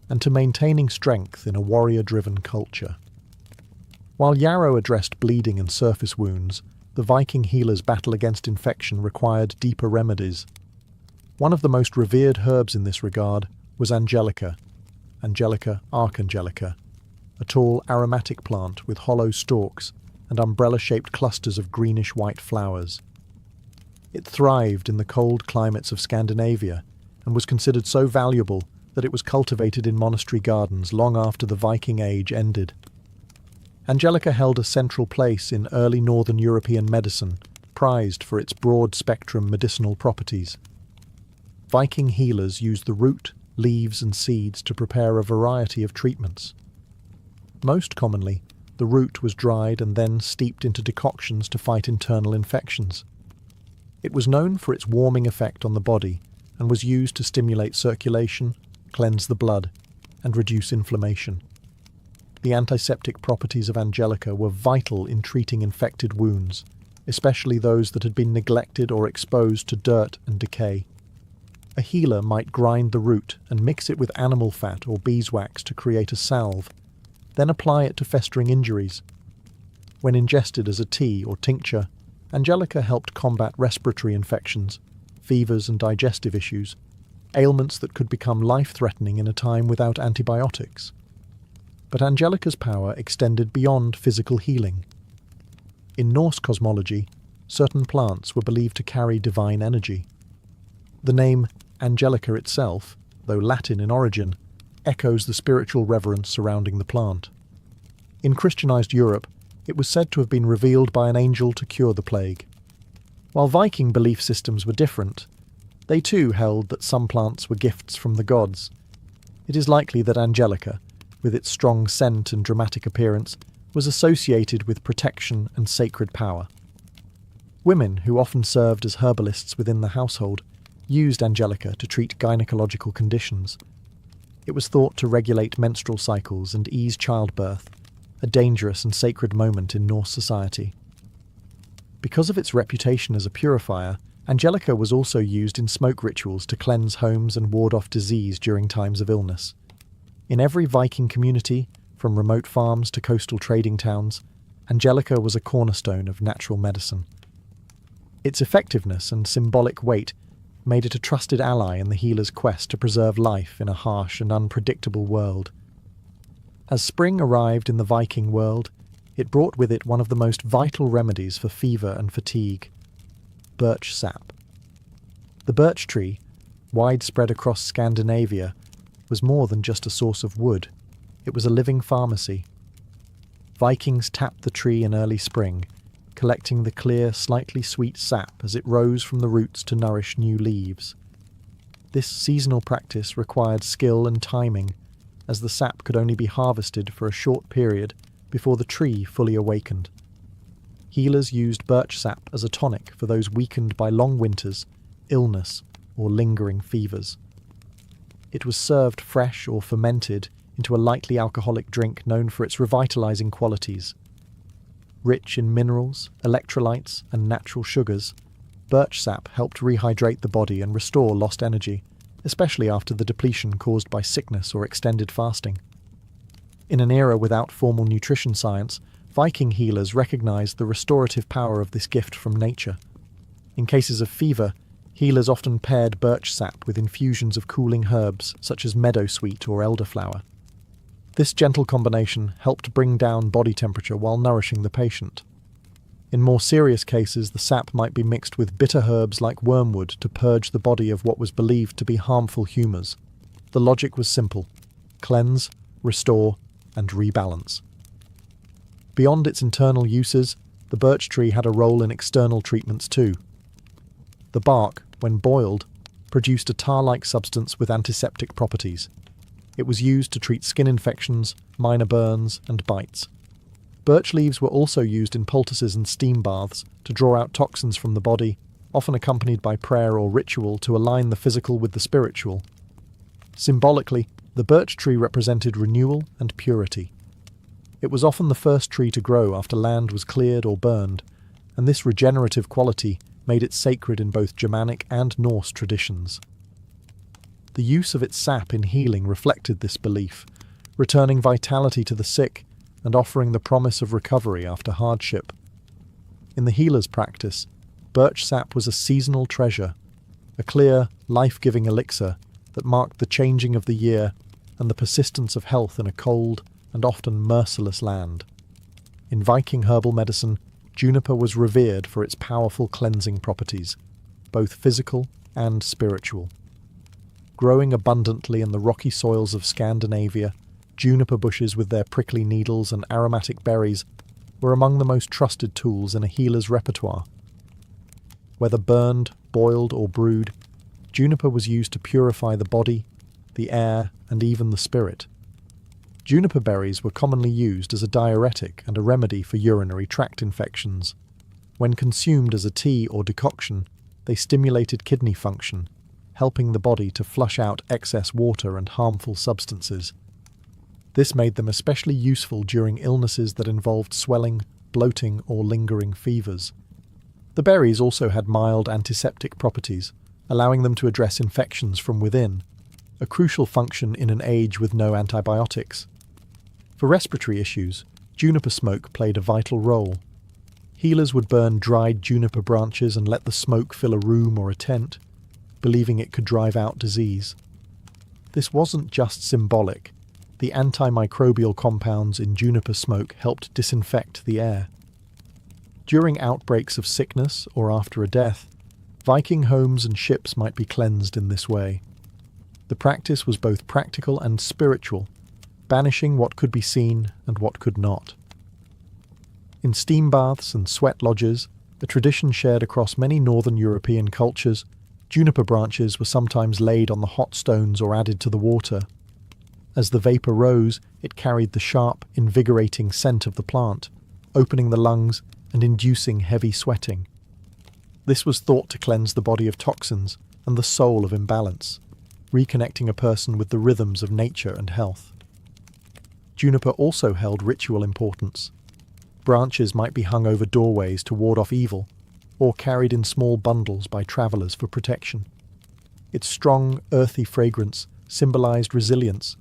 and to maintaining strength in a warrior-driven culture. While yarrow addressed bleeding and surface wounds, the Viking healers' battle against infection required deeper remedies. One of the most revered herbs in this regard was Angelica, Angelica archangelica, a tall aromatic plant with hollow stalks and umbrella-shaped clusters of greenish-white flowers. It thrived in the cold climates of Scandinavia and was considered so valuable that it was cultivated in monastery gardens long after the Viking Age ended. Angelica held a central place in early Northern European medicine, prized for its broad-spectrum medicinal properties. Viking healers used the root, leaves and seeds to prepare a variety of treatments. Most commonly, the root was dried and then steeped into decoctions to fight internal infections. It was known for its warming effect on the body and was used to stimulate circulation, cleanse the blood, and reduce inflammation. The antiseptic properties of Angelica were vital in treating infected wounds, especially those that had been neglected or exposed to dirt and decay. A healer might grind the root and mix it with animal fat or beeswax to create a salve, then apply it to festering injuries. When ingested as a tea or tincture, Angelica helped combat respiratory infections, fevers and digestive issues, ailments that could become life-threatening in a time without antibiotics. But Angelica's power extended beyond physical healing. In Norse cosmology, certain plants were believed to carry divine energy. The name Angelica itself, though Latin in origin, echoes the spiritual reverence surrounding the plant. In Christianized Europe, it was said to have been revealed by an angel to cure the plague. While Viking belief systems were different, they too held that some plants were gifts from the gods. It is likely that Angelica, with its strong scent and dramatic appearance, was associated with protection and sacred power. Women, who often served as herbalists within the household, used Angelica to treat gynecological conditions. It was thought to regulate menstrual cycles and ease childbirth, a dangerous and sacred moment in Norse society. Because of its reputation as a purifier, Angelica was also used in smoke rituals to cleanse homes and ward off disease during times of illness. In every Viking community, from remote farms to coastal trading towns, Angelica was a cornerstone of natural medicine. Its effectiveness and symbolic weight made it a trusted ally in the healer's quest to preserve life in a harsh and unpredictable world. As spring arrived in the Viking world, it brought with it one of the most vital remedies for fever and fatigue: birch sap. The birch tree, widespread across Scandinavia, was more than just a source of wood. It was a living pharmacy. Vikings tapped the tree in early spring, collecting the clear, slightly sweet sap as it rose from the roots to nourish new leaves. This seasonal practice required skill and timing, as the sap could only be harvested for a short period before the tree fully awakened. Healers used birch sap as a tonic for those weakened by long winters, illness, or lingering fevers. It was served fresh or fermented into a lightly alcoholic drink known for its revitalizing qualities. Rich in minerals, electrolytes, and natural sugars, birch sap helped rehydrate the body and restore lost energy, especially after the depletion caused by sickness or extended fasting. In an era without formal nutrition science, Viking healers recognized the restorative power of this gift from nature. In cases of fever, healers often paired birch sap with infusions of cooling herbs such as meadowsweet or elderflower. This gentle combination helped bring down body temperature while nourishing the patient. In more serious cases, the sap might be mixed with bitter herbs like wormwood to purge the body of what was believed to be harmful humours. The logic was simple: cleanse, restore, and rebalance. Beyond its internal uses, the birch tree had a role in external treatments too. The bark, when boiled, produced a tar-like substance with antiseptic properties. It was used to treat skin infections, minor burns, and bites. Birch leaves were also used in poultices and steam baths to draw out toxins from the body, often accompanied by prayer or ritual to align the physical with the spiritual. Symbolically, the birch tree represented renewal and purity. It was often the first tree to grow after land was cleared or burned, and this regenerative quality made it sacred in both Germanic and Norse traditions. The use of its sap in healing reflected this belief, returning vitality to the sick and offering the promise of recovery after hardship. In the healer's practice, birch sap was a seasonal treasure, a clear, life-giving elixir that marked the changing of the year and the persistence of health in a cold and often merciless land. In Viking herbal medicine, juniper was revered for its powerful cleansing properties, both physical and spiritual. Growing abundantly in the rocky soils of Scandinavia, juniper bushes with their prickly needles and aromatic berries were among the most trusted tools in a healer's repertoire. Whether burned, boiled, or brewed, juniper was used to purify the body, the air, and even the spirit. Juniper berries were commonly used as a diuretic and a remedy for urinary tract infections. When consumed as a tea or decoction, they stimulated kidney function, helping the body to flush out excess water and harmful substances. This made them especially useful during illnesses that involved swelling, bloating, or lingering fevers. The berries also had mild antiseptic properties, allowing them to address infections from within, a crucial function in an age with no antibiotics. For respiratory issues, juniper smoke played a vital role. Healers would burn dried juniper branches and let the smoke fill a room or a tent, believing it could drive out disease. This wasn't just symbolic. The antimicrobial compounds in juniper smoke helped disinfect the air. During outbreaks of sickness or after a death, Viking homes and ships might be cleansed in this way. The practice was both practical and spiritual, banishing what could be seen and what could not. In steam baths and sweat lodges, a tradition shared across many northern European cultures, juniper branches were sometimes laid on the hot stones or added to the water. As the vapour rose, it carried the sharp, invigorating scent of the plant, opening the lungs and inducing heavy sweating. This was thought to cleanse the body of toxins and the soul of imbalance, reconnecting a person with the rhythms of nature and health. Juniper also held ritual importance. Branches might be hung over doorways to ward off evil, or carried in small bundles by travellers for protection. Its strong, earthy fragrance symbolised resilience,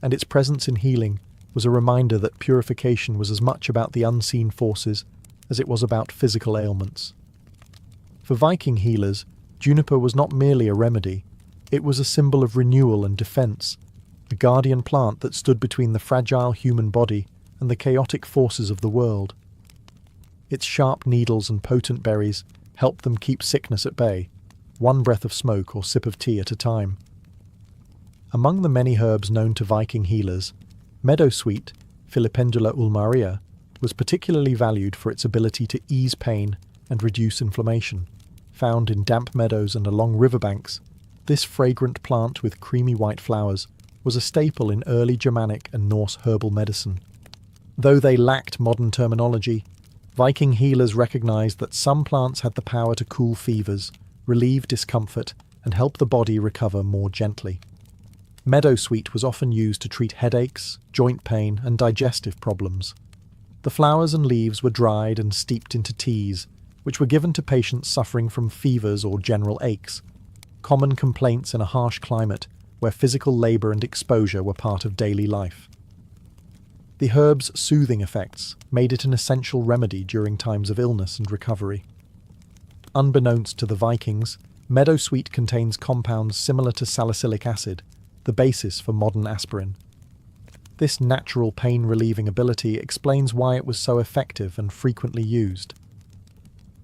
and its presence in healing was a reminder that purification was as much about the unseen forces as it was about physical ailments. For Viking healers, juniper was not merely a remedy, it was a symbol of renewal and defence, a guardian plant that stood between the fragile human body and the chaotic forces of the world. Its sharp needles and potent berries helped them keep sickness at bay, one breath of smoke or sip of tea at a time. Among the many herbs known to Viking healers, meadowsweet, Filipendula ulmaria, was particularly valued for its ability to ease pain and reduce inflammation. Found in damp meadows and along riverbanks, this fragrant plant with creamy white flowers was a staple in early Germanic and Norse herbal medicine. Though they lacked modern terminology, Viking healers recognized that some plants had the power to cool fevers, relieve discomfort, and help the body recover more gently. Meadowsweet was often used to treat headaches, joint pain, and digestive problems. The flowers and leaves were dried and steeped into teas, which were given to patients suffering from fevers or general aches, common complaints in a harsh climate where physical labour and exposure were part of daily life. The herb's soothing effects made it an essential remedy during times of illness and recovery. Unbeknownst to the Vikings, meadowsweet contains compounds similar to salicylic acid, the basis for modern aspirin. This natural pain-relieving ability explains why it was so effective and frequently used.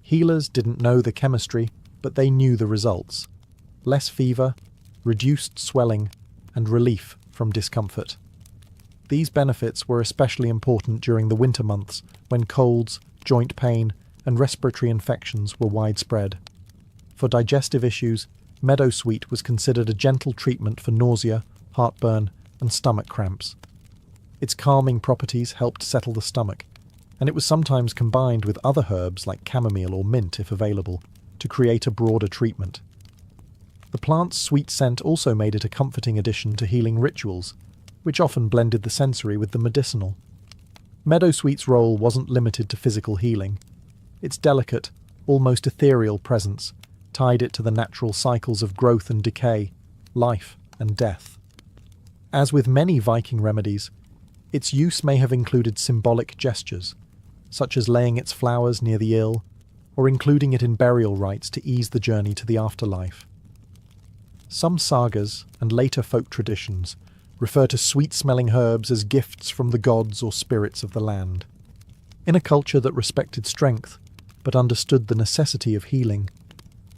Healers didn't know the chemistry, but they knew the results. Less fever, reduced swelling, and relief from discomfort. These benefits were especially important during the winter months when colds, joint pain, and respiratory infections were widespread. For digestive issues, meadowsweet was considered a gentle treatment for nausea, heartburn, and stomach cramps. Its calming properties helped settle the stomach, and it was sometimes combined with other herbs like chamomile or mint if available, to create a broader treatment. The plant's sweet scent also made it a comforting addition to healing rituals, which often blended the sensory with the medicinal. Meadowsweet's role wasn't limited to physical healing. Its delicate, almost ethereal presence tied it to the natural cycles of growth and decay, life and death. As with many Viking remedies, its use may have included symbolic gestures, such as laying its flowers near the ill, or including it in burial rites to ease the journey to the afterlife. Some sagas and later folk traditions refer to sweet-smelling herbs as gifts from the gods or spirits of the land. In a culture that respected strength, but understood the necessity of healing,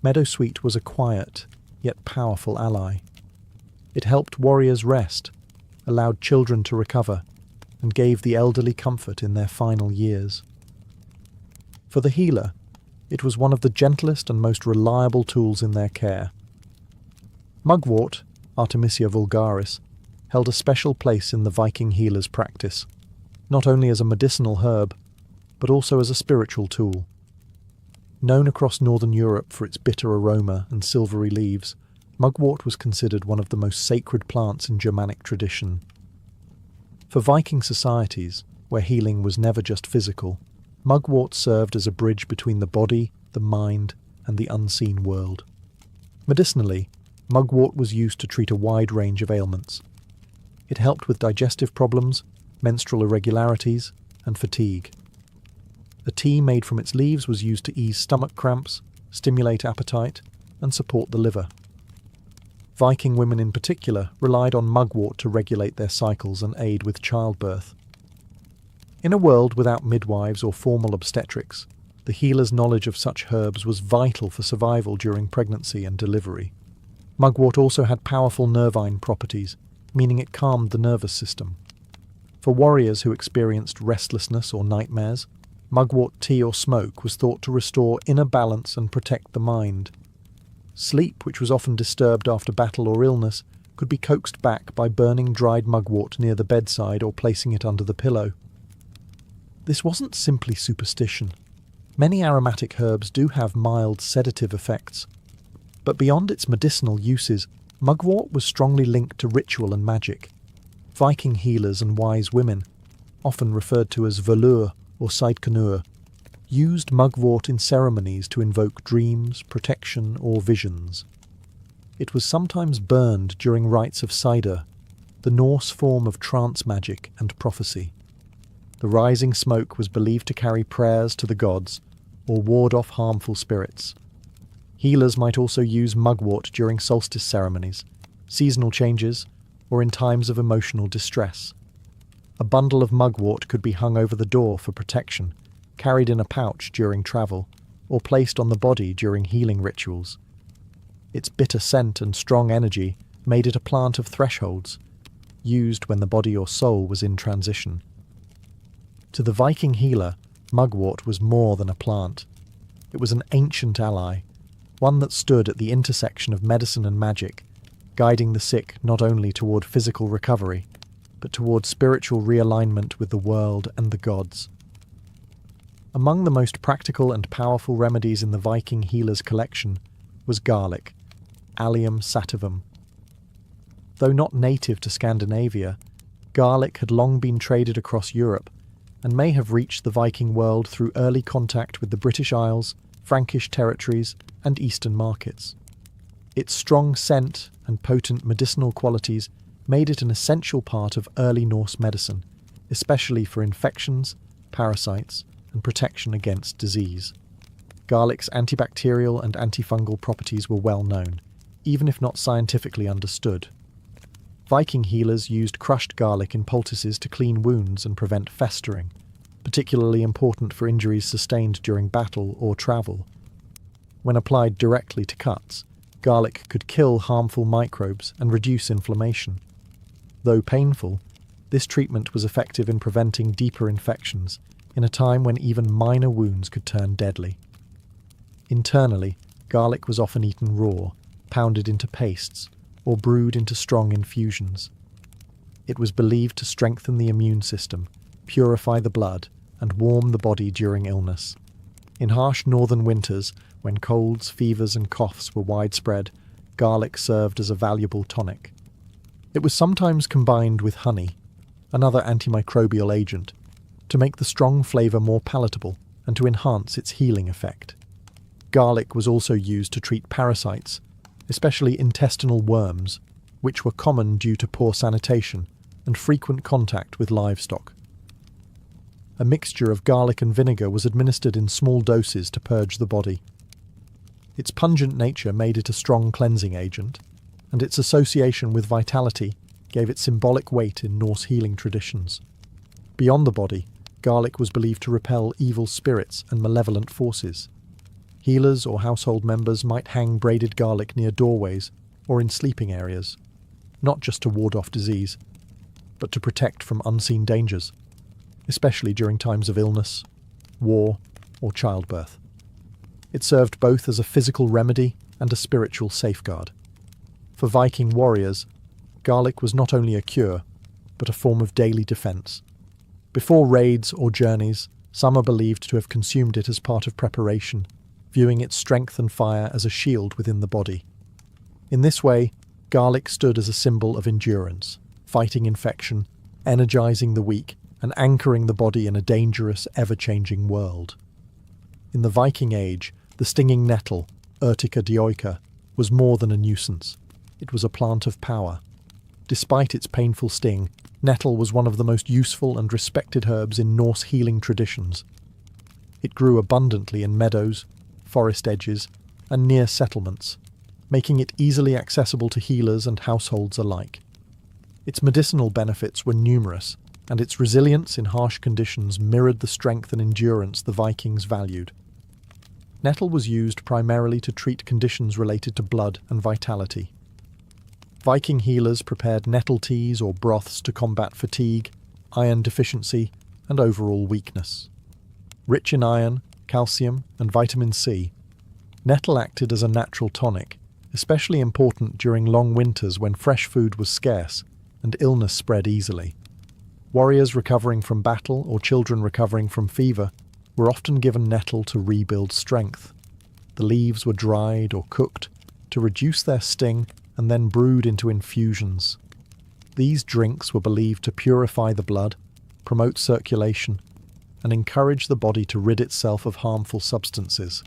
meadowsweet was a quiet, yet powerful ally. It helped warriors rest, allowed children to recover, and gave the elderly comfort in their final years. For the healer, it was one of the gentlest and most reliable tools in their care. Mugwort, Artemisia vulgaris, held a special place in the Viking healer's practice, not only as a medicinal herb, but also as a spiritual tool. Known across northern Europe for its bitter aroma and silvery leaves, mugwort was considered one of the most sacred plants in Germanic tradition. For Viking societies, where healing was never just physical, mugwort served as a bridge between the body, the mind, and the unseen world. Medicinally, mugwort was used to treat a wide range of ailments. It helped with digestive problems, menstrual irregularities, and fatigue. A tea made from its leaves was used to ease stomach cramps, stimulate appetite, and support the liver. Viking women in particular relied on mugwort to regulate their cycles and aid with childbirth. In a world without midwives or formal obstetrics, the healer's knowledge of such herbs was vital for survival during pregnancy and delivery. Mugwort also had powerful nervine properties, meaning it calmed the nervous system. For warriors who experienced restlessness or nightmares, mugwort tea or smoke was thought to restore inner balance and protect the mind. Sleep, which was often disturbed after battle or illness, could be coaxed back by burning dried mugwort near the bedside or placing it under the pillow. This wasn't simply superstition. Many aromatic herbs do have mild sedative effects, but beyond its medicinal uses, mugwort was strongly linked to ritual and magic. Viking healers and wise women, often referred to as volur or seidkunur, used mugwort in ceremonies to invoke dreams, protection, or visions. It was sometimes burned during rites of cider, the Norse form of trance magic and prophecy. The rising smoke was believed to carry prayers to the gods or ward off harmful spirits. Healers might also use mugwort during solstice ceremonies, seasonal changes, or in times of emotional distress. A bundle of mugwort could be hung over the door for protection, carried in a pouch during travel, or placed on the body during healing rituals. Its bitter scent and strong energy made it a plant of thresholds, used when the body or soul was in transition. To the Viking healer, mugwort was more than a plant. It was an ancient ally, one that stood at the intersection of medicine and magic, guiding the sick not only toward physical recovery, but toward spiritual realignment with the world and the gods. Among the most practical and powerful remedies in the Viking healer's collection was garlic, Allium sativum. Though not native to Scandinavia, garlic had long been traded across Europe and may have reached the Viking world through early contact with the British Isles, Frankish territories, and Eastern markets. Its strong scent and potent medicinal qualities made it an essential part of early Norse medicine, especially for infections, parasites, and protection against disease. Garlic's antibacterial and antifungal properties were well known, even if not scientifically understood. Viking healers used crushed garlic in poultices to clean wounds and prevent festering, particularly important for injuries sustained during battle or travel. When applied directly to cuts, garlic could kill harmful microbes and reduce inflammation. Though painful, this treatment was effective in preventing deeper infections, in a time when even minor wounds could turn deadly. Internally, garlic was often eaten raw, pounded into pastes, or brewed into strong infusions. It was believed to strengthen the immune system, purify the blood, and warm the body during illness. In harsh northern winters, when colds, fevers, and coughs were widespread, garlic served as a valuable tonic. It was sometimes combined with honey, another antimicrobial agent, to make the strong flavour more palatable and to enhance its healing effect. Garlic was also used to treat parasites, especially intestinal worms, which were common due to poor sanitation and frequent contact with livestock. A mixture of garlic and vinegar was administered in small doses to purge the body. Its pungent nature made it a strong cleansing agent, and its association with vitality gave it symbolic weight in Norse healing traditions. Beyond the body, garlic was believed to repel evil spirits and malevolent forces. Healers or household members might hang braided garlic near doorways or in sleeping areas, not just to ward off disease, but to protect from unseen dangers, especially during times of illness, war, or childbirth. It served both as a physical remedy and a spiritual safeguard. For Viking warriors, garlic was not only a cure, but a form of daily defence. Before raids or journeys, some are believed to have consumed it as part of preparation, viewing its strength and fire as a shield within the body. In this way, garlic stood as a symbol of endurance, fighting infection, energizing the weak, and anchoring the body in a dangerous, ever-changing world. In the Viking Age, the stinging nettle, Urtica dioica, was more than a nuisance. It was a plant of power. Despite its painful sting, nettle was one of the most useful and respected herbs in Norse healing traditions. It grew abundantly in meadows, forest edges, and near settlements, making it easily accessible to healers and households alike. Its medicinal benefits were numerous, and its resilience in harsh conditions mirrored the strength and endurance the Vikings valued. Nettle was used primarily to treat conditions related to blood and vitality. Viking healers prepared nettle teas or broths to combat fatigue, iron deficiency, and overall weakness. Rich in iron, calcium, and vitamin C, nettle acted as a natural tonic, especially important during long winters when fresh food was scarce and illness spread easily. Warriors recovering from battle or children recovering from fever were often given nettle to rebuild strength. The leaves were dried or cooked to reduce their sting and then brewed into infusions. These drinks were believed to purify the blood, promote circulation, and encourage the body to rid itself of harmful substances.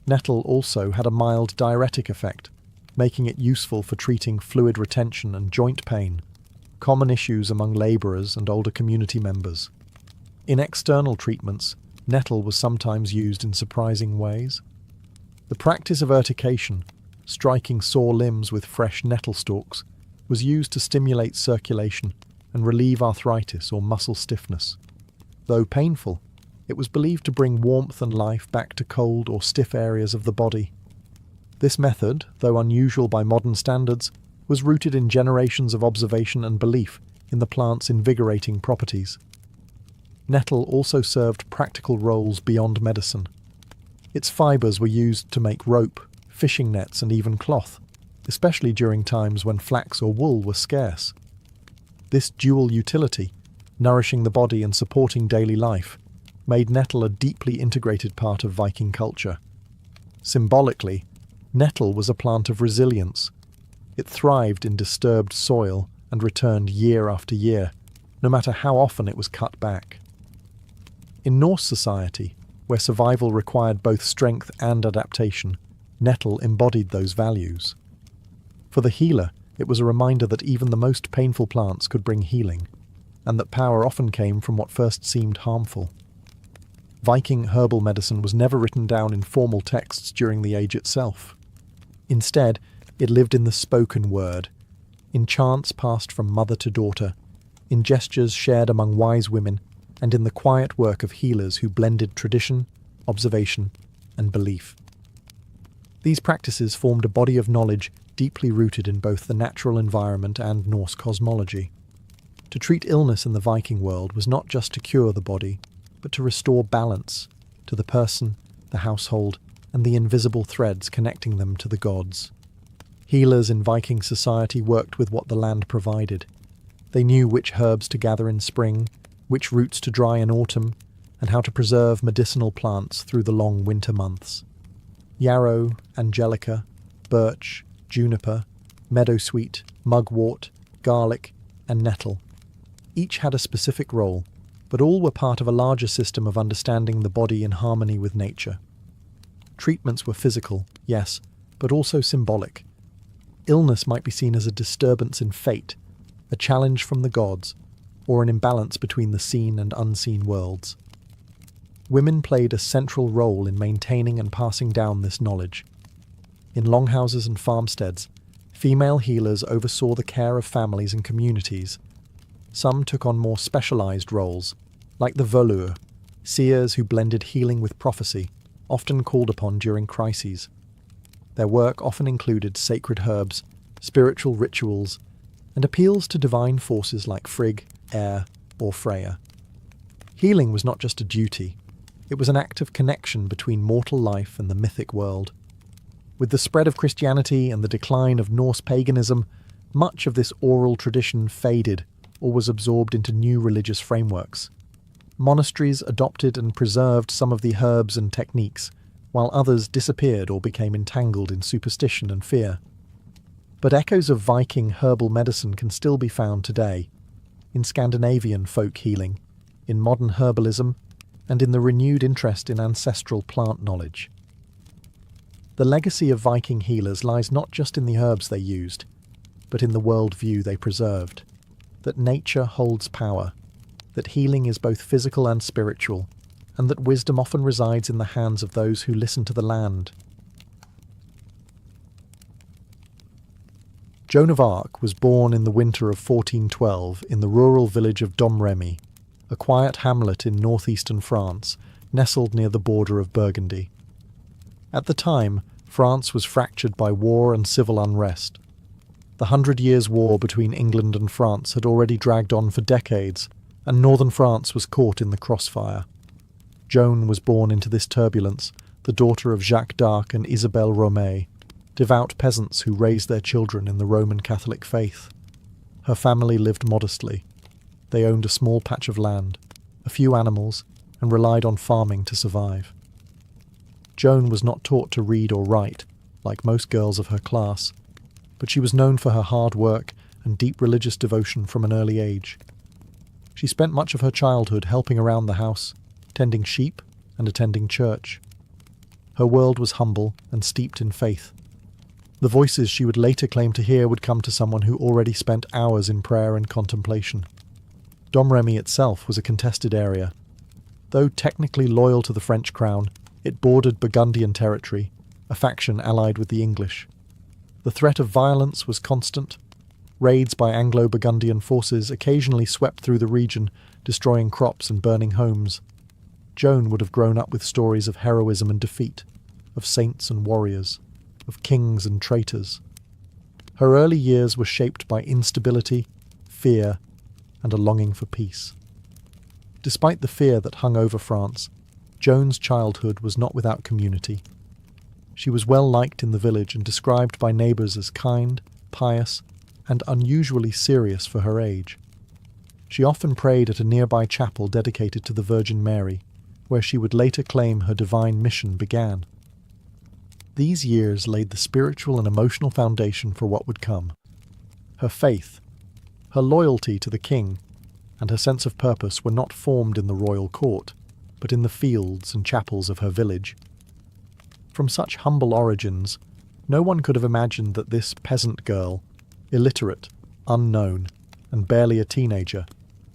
Nettle also had a mild diuretic effect, making it useful for treating fluid retention and joint pain, common issues among labourers and older community members. In external treatments, nettle was sometimes used in surprising ways. The practice of urtication, striking sore limbs with fresh nettle stalks, was used to stimulate circulation and relieve arthritis or muscle stiffness. Though painful, it was believed to bring warmth and life back to cold or stiff areas of the body. This method, though unusual by modern standards, was rooted in generations of observation and belief in the plant's invigorating properties. Nettle also served practical roles beyond medicine. Its fibres were used to make rope, fishing nets, and even cloth, especially during times when flax or wool were scarce. This dual utility, nourishing the body and supporting daily life, made nettle a deeply integrated part of Viking culture. Symbolically, nettle was a plant of resilience. It thrived in disturbed soil and returned year after year, no matter how often it was cut back. In Norse society, where survival required both strength and adaptation, nettle embodied those values. For the healer, it was a reminder that even the most painful plants could bring healing, and that power often came from what first seemed harmful. Viking herbal medicine was never written down in formal texts during the age itself. Instead, it lived in the spoken word, in chants passed from mother to daughter, in gestures shared among wise women, and in the quiet work of healers who blended tradition, observation, and belief. These practices formed a body of knowledge deeply rooted in both the natural environment and Norse cosmology. To treat illness in the Viking world was not just to cure the body, but to restore balance to the person, the household, and the invisible threads connecting them to the gods. Healers in Viking society worked with what the land provided. They knew which herbs to gather in spring, which roots to dry in autumn, and how to preserve medicinal plants through the long winter months. Yarrow, angelica, birch, juniper, meadowsweet, mugwort, garlic, and nettle. Each had a specific role, but all were part of a larger system of understanding the body in harmony with nature. Treatments were physical, yes, but also symbolic. Illness might be seen as a disturbance in fate, a challenge from the gods, or an imbalance between the seen and unseen worlds. Women played a central role in maintaining and passing down this knowledge. In longhouses and farmsteads, Female healers oversaw the care of families and communities. Some took on more specialized roles, like the voleurs, seers who blended healing with prophecy, often called upon during crises. Their work often included sacred herbs, spiritual rituals, and appeals to divine forces like Frigg, Air, or Freya. Healing was not just a duty, it was an act of connection between mortal life and the mythic world. With the spread of Christianity and the decline of Norse paganism, much of this oral tradition faded or was absorbed into new religious frameworks. Monasteries adopted and preserved some of the herbs and techniques, while others disappeared or became entangled in superstition and fear. But echoes of Viking herbal medicine can still be found today, in Scandinavian folk healing, in modern herbalism, and in the renewed interest in ancestral plant knowledge. The legacy of Viking healers lies not just in the herbs they used, but in the worldview they preserved, that nature holds power, that healing is both physical and spiritual, and that wisdom often resides in the hands of those who listen to the land. Joan of Arc was born in the winter of 1412 in the rural village of Domremy, a quiet hamlet in northeastern France, nestled near the border of Burgundy. At the time, France was fractured by war and civil unrest. The 100 Years' War between England and France had already dragged on for decades, and northern France was caught in the crossfire. Joan was born into this turbulence, the daughter of Jacques d'Arc and Isabelle Romay, devout peasants who raised their children in the Roman Catholic faith. Her family lived modestly. They owned a small patch of land, a few animals, and relied on farming to survive. Joan was not taught to read or write, like most girls of her class, but she was known for her hard work and deep religious devotion from an early age. She spent much of her childhood helping around the house, tending sheep and attending church. Her world was humble and steeped in faith. The voices she would later claim to hear would come to someone who already spent hours in prayer and contemplation. Domremy itself was a contested area. Though technically loyal to the French crown, it bordered Burgundian territory, a faction allied with the English. The threat of violence was constant. Raids by Anglo-Burgundian forces occasionally swept through the region, destroying crops and burning homes. Joan would have grown up with stories of heroism and defeat, of saints and warriors, of kings and traitors. Her early years were shaped by instability, fear, and a longing for peace. Despite the fear that hung over France, Joan's childhood was not without community. She was well liked in the village and described by neighbours as kind, pious, and unusually serious for her age. She often prayed at a nearby chapel dedicated to the Virgin Mary, where she would later claim her divine mission began. These years laid the spiritual and emotional foundation for what would come. Her faith, her loyalty to the king, and her sense of purpose were not formed in the royal court, but in the fields and chapels of her village. From such humble origins, no one could have imagined that this peasant girl, illiterate, unknown, and barely a teenager,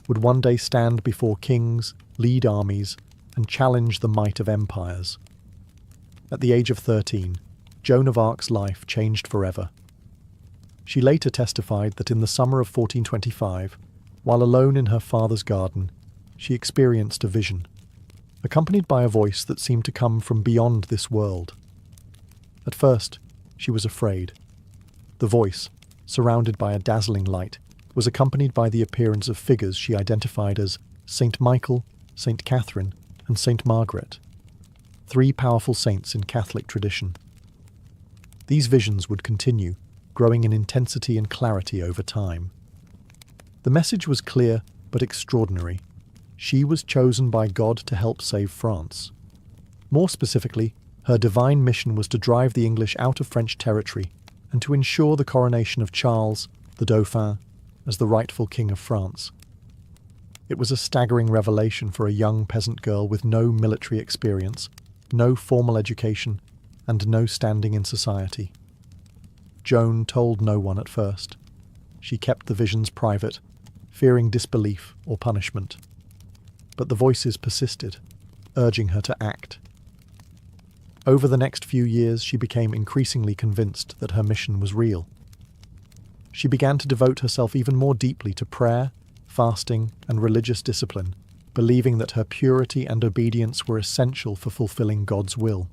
would one day stand before kings, lead armies, and challenge the might of empires. At the age of 13, Joan of Arc's life changed forever. She later testified that in the summer of 1425, while alone in her father's garden, she experienced a vision, accompanied by a voice that seemed to come from beyond this world. At first, she was afraid. The voice, surrounded by a dazzling light, was accompanied by the appearance of figures she identified as Saint Michael, Saint Catherine, and Saint Margaret, 3 powerful saints in Catholic tradition. These visions would continue, growing in intensity and clarity over time. The message was clear but extraordinary. She was chosen by God to help save France. More specifically, her divine mission was to drive the English out of French territory and to ensure the coronation of Charles, the Dauphin, as the rightful king of France. It was a staggering revelation for a young peasant girl with no military experience, no formal education, and no standing in society. Joan told no one at first. She kept the visions private, fearing disbelief or punishment. But the voices persisted, urging her to act. Over the next few years, she became increasingly convinced that her mission was real. she began to devote herself even more deeply to prayer, fasting, and religious discipline, believing that her purity and obedience were essential for fulfilling God's will.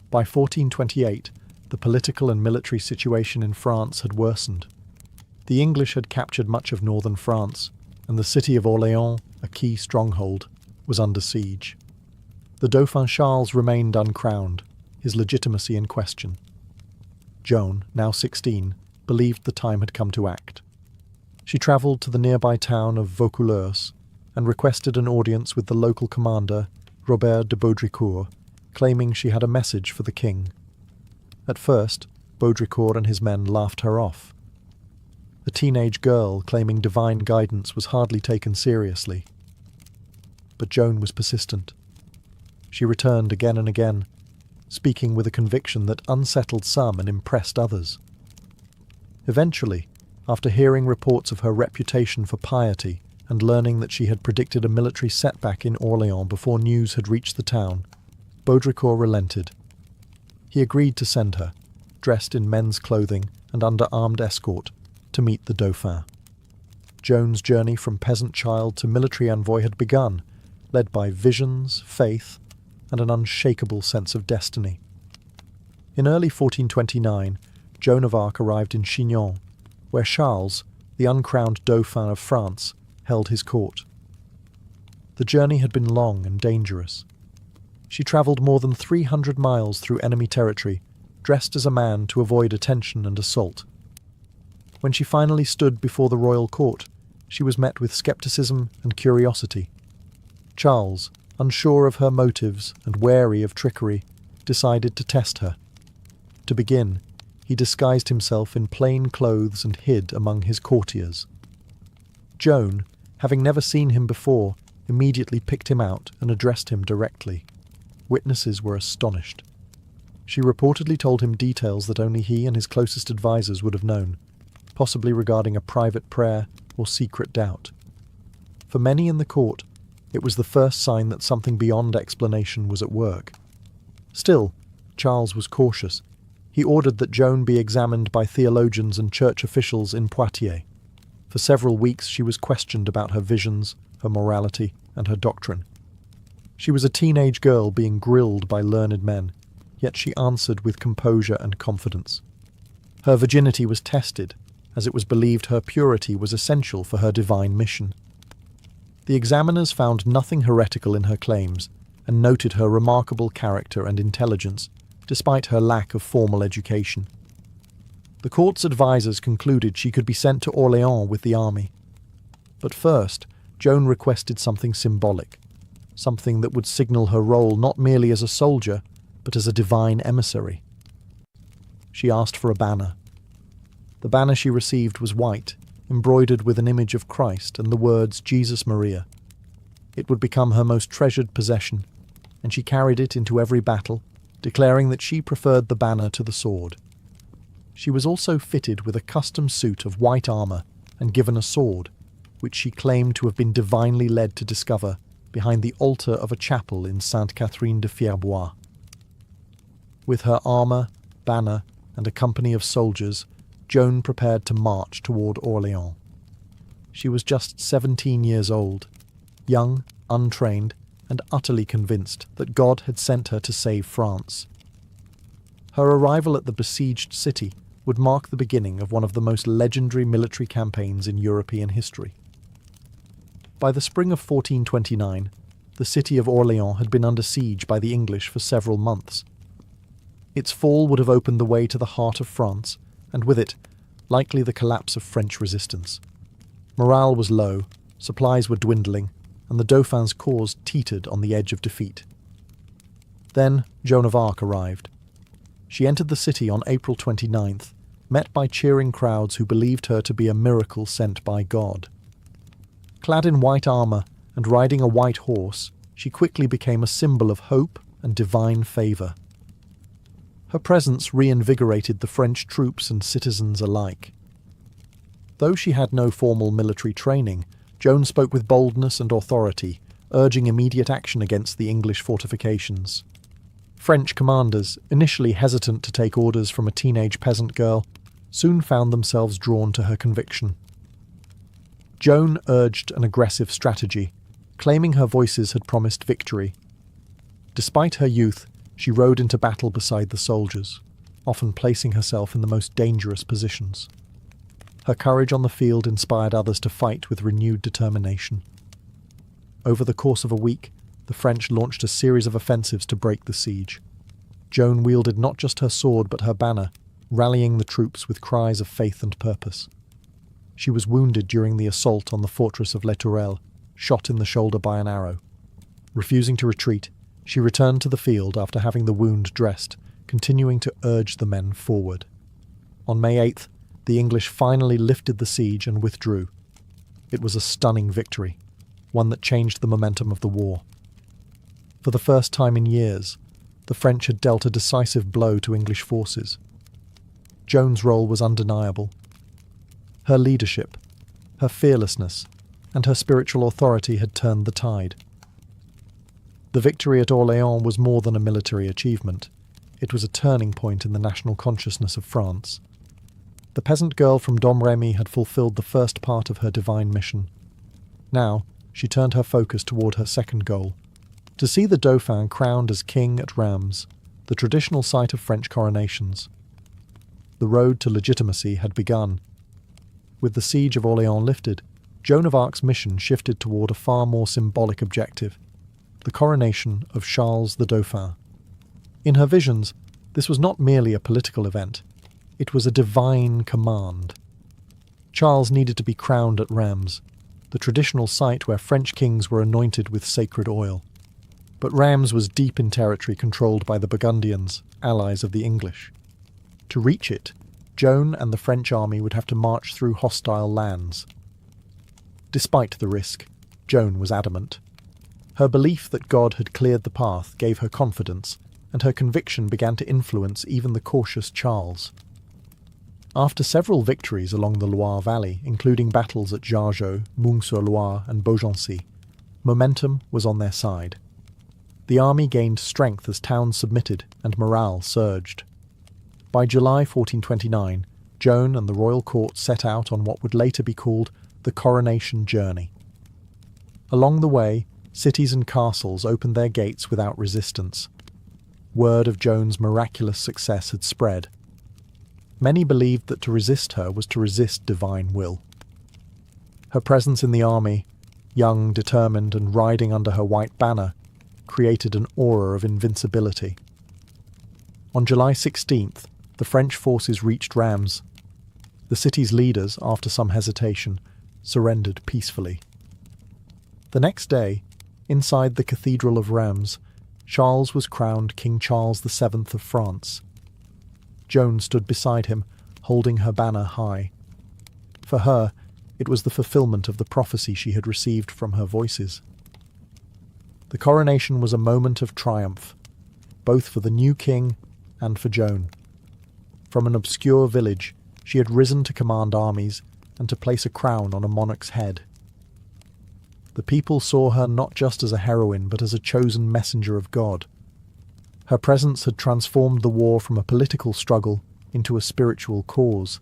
By 1428, the political and military situation in France had worsened. The English had captured much of northern France, and the city of Orléans, a key stronghold, was under siege. The Dauphin Charles remained uncrowned, his legitimacy in question. Joan, now 16, believed the time had come to act. She travelled to the nearby town of Vaucouleurs and requested an audience with the local commander, Robert de Baudricourt, claiming she had a message for the king. At first, Baudricourt and his men laughed her off. A teenage girl claiming divine guidance was hardly taken seriously. But Joan was persistent. She returned again and again, speaking with a conviction that unsettled some and impressed others. Eventually, after hearing reports of her reputation for piety and learning that she had predicted a military setback in Orléans before news had reached the town, Baudricourt relented. He agreed to send her, dressed in men's clothing and under armed escort, to meet the Dauphin. Joan's journey from peasant child to military envoy had begun, led by visions, faith, and an unshakable sense of destiny. In early 1429, Joan of Arc arrived in Chinon, where Charles, the uncrowned Dauphin of France, held his court. The journey had been long and dangerous. She travelled more than 300 miles through enemy territory, dressed as a man to avoid attention and assault. When she finally stood before the royal court, she was met with skepticism and curiosity. Charles, unsure of her motives and wary of trickery, decided to test her. To begin, he disguised himself in plain clothes and hid among his courtiers. Joan, having never seen him before, immediately picked him out and addressed him directly. Witnesses were astonished. She reportedly told him details that only he and his closest advisers would have known, possibly regarding a private prayer or secret doubt. For many in the court, it was the first sign that something beyond explanation was at work. Still, Charles was cautious. He ordered that Joan be examined by theologians and church officials in Poitiers. For several weeks she was questioned about her visions, her morality, and her doctrine. She was a teenage girl being grilled by learned men, yet she answered with composure and confidence. Her virginity was tested, as it was believed her purity was essential for her divine mission. The examiners found nothing heretical in her claims and noted her remarkable character and intelligence, despite her lack of formal education. The court's advisers concluded she could be sent to Orléans with the army. But first, Joan requested something symbolic, something that would signal her role not merely as a soldier, but as a divine emissary. She asked for a banner. The banner she received was white, embroidered with an image of Christ and the words Jesus Maria. It would become her most treasured possession, and she carried it into every battle, declaring that she preferred the banner to the sword. She was also fitted with a custom suit of white armour and given a sword, which she claimed to have been divinely led to discover behind the altar of a chapel in Sainte Catherine de Fierbois. With her armour, banner, and a company of soldiers, Joan prepared to march toward Orléans. She was just 17 years old, young, untrained, and utterly convinced that God had sent her to save France. Her arrival at the besieged city would mark the beginning of one of the most legendary military campaigns in European history. By the spring of 1429, the city of Orléans had been under siege by the English for several months. Its fall would have opened the way to the heart of France, and with it, likely the collapse of French resistance. Morale was low, supplies were dwindling, and the Dauphin's cause teetered on the edge of defeat. Then Joan of Arc arrived. She entered the city on April 29th, met by cheering crowds who believed her to be a miracle sent by God. Clad in white armour and riding a white horse, she quickly became a symbol of hope and divine favour. Her presence reinvigorated the French troops and citizens alike. Though she had no formal military training, Joan spoke with boldness and authority, urging immediate action against the English fortifications. French commanders, initially hesitant to take orders from a teenage peasant girl, soon found themselves drawn to her conviction. Joan urged an aggressive strategy, claiming her voices had promised victory. Despite her youth, she rode into battle beside the soldiers, often placing herself in the most dangerous positions. Her courage on the field inspired others to fight with renewed determination. Over the course of a week, the French launched a series of offensives to break the siege. Joan wielded not just her sword but her banner, rallying the troops with cries of faith and purpose. She was wounded during the assault on the fortress of Les Tourelles, shot in the shoulder by an arrow. Refusing to retreat, she returned to the field after having the wound dressed, continuing to urge the men forward. On May 8th, the English finally lifted the siege and withdrew. It was a stunning victory, one that changed the momentum of the war. For the first time in years, the French had dealt a decisive blow to English forces. Joan's role was undeniable. Her leadership, her fearlessness, and her spiritual authority had turned the tide. The victory at Orléans was more than a military achievement. It was a turning point in the national consciousness of France. The peasant girl from Domremy had fulfilled the first part of her divine mission. Now, she turned her focus toward her second goal, to see the Dauphin crowned as king at Reims, the traditional site of French coronations. The road to legitimacy had begun. With the siege of Orléans lifted, Joan of Arc's mission shifted toward a far more symbolic objective, the coronation of Charles the Dauphin. In her visions, this was not merely a political event, it was a divine command. Charles needed to be crowned at Reims, the traditional site where French kings were anointed with sacred oil. But Reims was deep in territory controlled by the Burgundians, allies of the English. To reach it, Joan and the French army would have to march through hostile lands. Despite the risk, Joan was adamant. Her belief that God had cleared the path gave her confidence, and her conviction began to influence even the cautious Charles. After several victories along the Loire Valley, including battles at Jargeau, Meung-sur-Loire and Beaugency, momentum was on their side. The army gained strength as towns submitted and morale surged. By July 1429, Joan and the royal court set out on what would later be called the coronation journey. Along the way, cities and castles opened their gates without resistance. Word of Joan's miraculous success had spread. Many believed that to resist her was to resist divine will. Her presence in the army, young, determined, and riding under her white banner, created an aura of invincibility. On July 16th, the French forces reached Reims. The city's leaders, after some hesitation, surrendered peacefully. The next day, inside the Cathedral of Reims, Charles was crowned King Charles VII of France. Joan stood beside him, holding her banner high. For her, it was the fulfillment of the prophecy she had received from her voices. The coronation was a moment of triumph, both for the new king and for Joan. From an obscure village, she had risen to command armies and to place a crown on a monarch's head. The people saw her not just as a heroine, but as a chosen messenger of God. Her presence had transformed the war from a political struggle into a spiritual cause.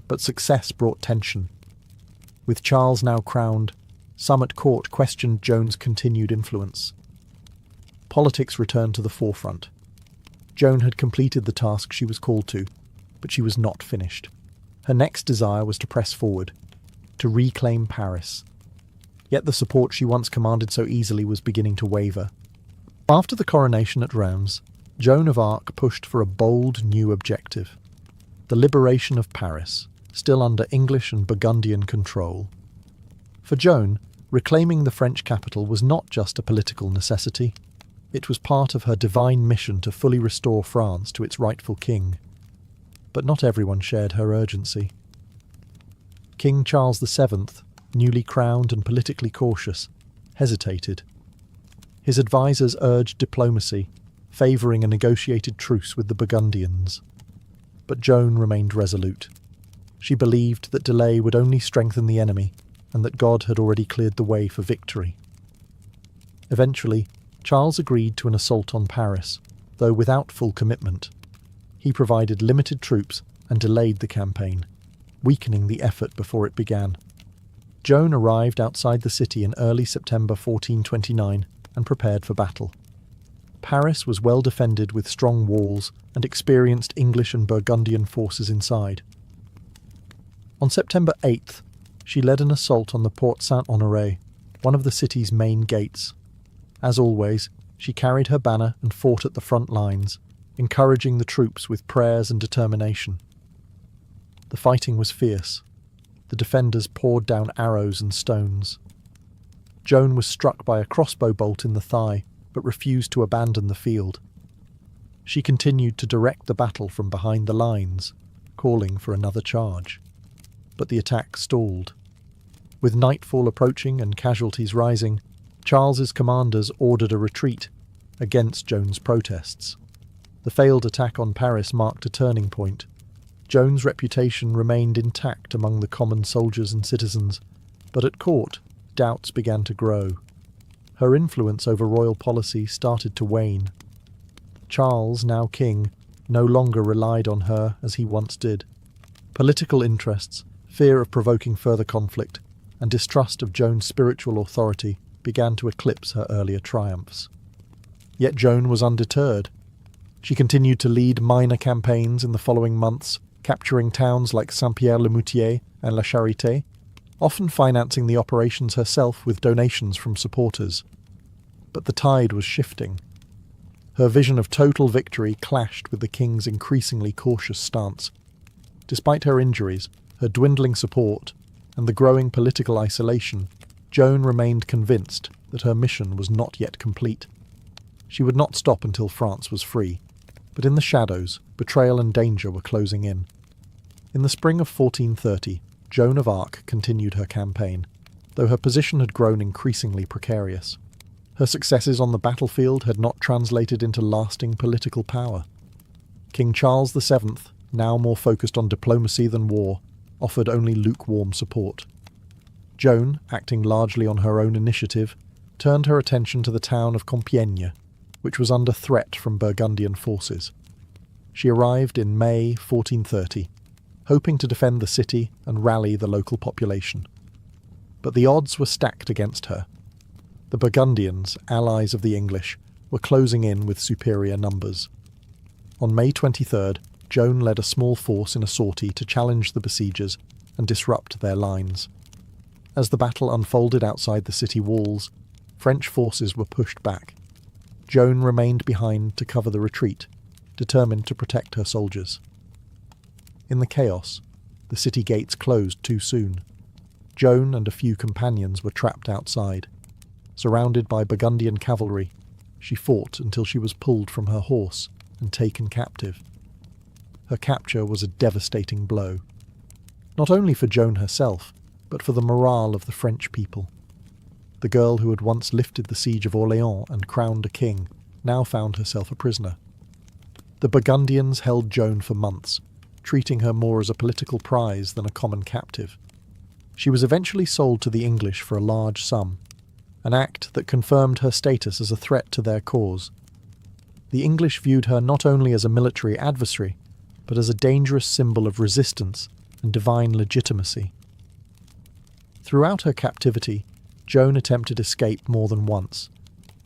But success brought tension. With Charles now crowned, some at court questioned Joan's continued influence. Politics returned to the forefront. Joan had completed the task she was called to, but she was not finished. Her next desire was to press forward, to reclaim Paris. Yet the support she once commanded so easily was beginning to waver. After the coronation at Reims, Joan of Arc pushed for a bold new objective: the liberation of Paris, still under English and Burgundian control. For Joan, reclaiming the French capital was not just a political necessity. It was part of her divine mission to fully restore France to its rightful king. But not everyone shared her urgency. King Charles VII, newly crowned and politically cautious, hesitated. His advisers urged diplomacy, favouring a negotiated truce with the Burgundians. But Joan remained resolute. She believed that delay would only strengthen the enemy, and that God had already cleared the way for victory. Eventually, Charles agreed to an assault on Paris, though without full commitment. He provided limited troops and delayed the campaign, weakening the effort before it began. Joan arrived outside the city in early September 1429 and prepared for battle. Paris was well defended with strong walls and experienced English and Burgundian forces inside. On September 8th, she led an assault on the Porte Saint-Honoré, one of the city's main gates. As always, she carried her banner and fought at the front lines, encouraging the troops with prayers and determination. The fighting was fierce. The defenders poured down arrows and stones. Joan was struck by a crossbow bolt in the thigh, but refused to abandon the field. She continued to direct the battle from behind the lines, calling for another charge. But the attack stalled. With nightfall approaching and casualties rising, Charles's commanders ordered a retreat against Joan's protests. The failed attack on Paris marked a turning point. Joan's reputation remained intact among the common soldiers and citizens, but at court, doubts began to grow. Her influence over royal policy started to wane. Charles, now king, no longer relied on her as he once did. Political interests, fear of provoking further conflict, and distrust of Joan's spiritual authority began to eclipse her earlier triumphs. Yet Joan was undeterred. She continued to lead minor campaigns in the following months, capturing towns like Saint-Pierre-le-Moutier and La Charité, often financing the operations herself with donations from supporters. But the tide was shifting. Her vision of total victory clashed with the king's increasingly cautious stance. Despite her injuries, her dwindling support, and the growing political isolation, Joan remained convinced that her mission was not yet complete. She would not stop until France was free, but in the shadows, betrayal and danger were closing in. In the spring of 1430, Joan of Arc continued her campaign, though her position had grown increasingly precarious. Her successes on the battlefield had not translated into lasting political power. King Charles VII, now more focused on diplomacy than war, offered only lukewarm support. Joan, acting largely on her own initiative, turned her attention to the town of Compiègne, which was under threat from Burgundian forces. She arrived in May 1430, hoping to defend the city and rally the local population. But the odds were stacked against her. The Burgundians, allies of the English, were closing in with superior numbers. On May 23rd, Joan led a small force in a sortie to challenge the besiegers and disrupt their lines. As the battle unfolded outside the city walls, French forces were pushed back. Joan remained behind to cover the retreat, determined to protect her soldiers. In the chaos, the city gates closed too soon. Joan and a few companions were trapped outside. Surrounded by Burgundian cavalry, she fought until she was pulled from her horse and taken captive. Her capture was a devastating blow, not only for Joan herself, but for the morale of the French people. The girl who had once lifted the siege of Orléans and crowned a king now found herself a prisoner. The Burgundians held Joan for months, treating her more as a political prize than a common captive. She was eventually sold to the English for a large sum, an act that confirmed her status as a threat to their cause. The English viewed her not only as a military adversary, but as a dangerous symbol of resistance and divine legitimacy. Throughout her captivity, Joan attempted escape more than once.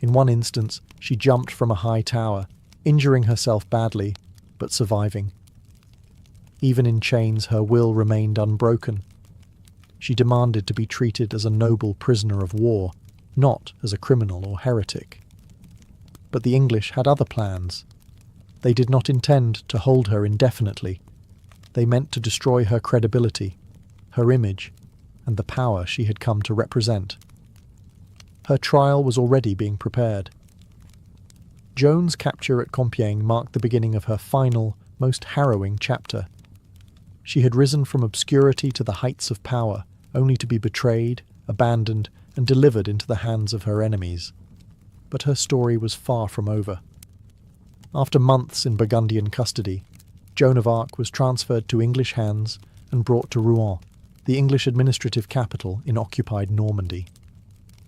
In one instance, she jumped from a high tower, injuring herself badly, but surviving. Even in chains, her will remained unbroken. She demanded to be treated as a noble prisoner of war, not as a criminal or heretic. But the English had other plans. They did not intend to hold her indefinitely. They meant to destroy her credibility, her image, and the power she had come to represent. Her trial was already being prepared. Joan's capture at Compiègne marked the beginning of her final, most harrowing chapter. She had risen from obscurity to the heights of power, only to be betrayed, abandoned, and delivered into the hands of her enemies. But her story was far from over. After months in Burgundian custody, Joan of Arc was transferred to English hands and brought to Rouen, the English administrative capital in occupied Normandy.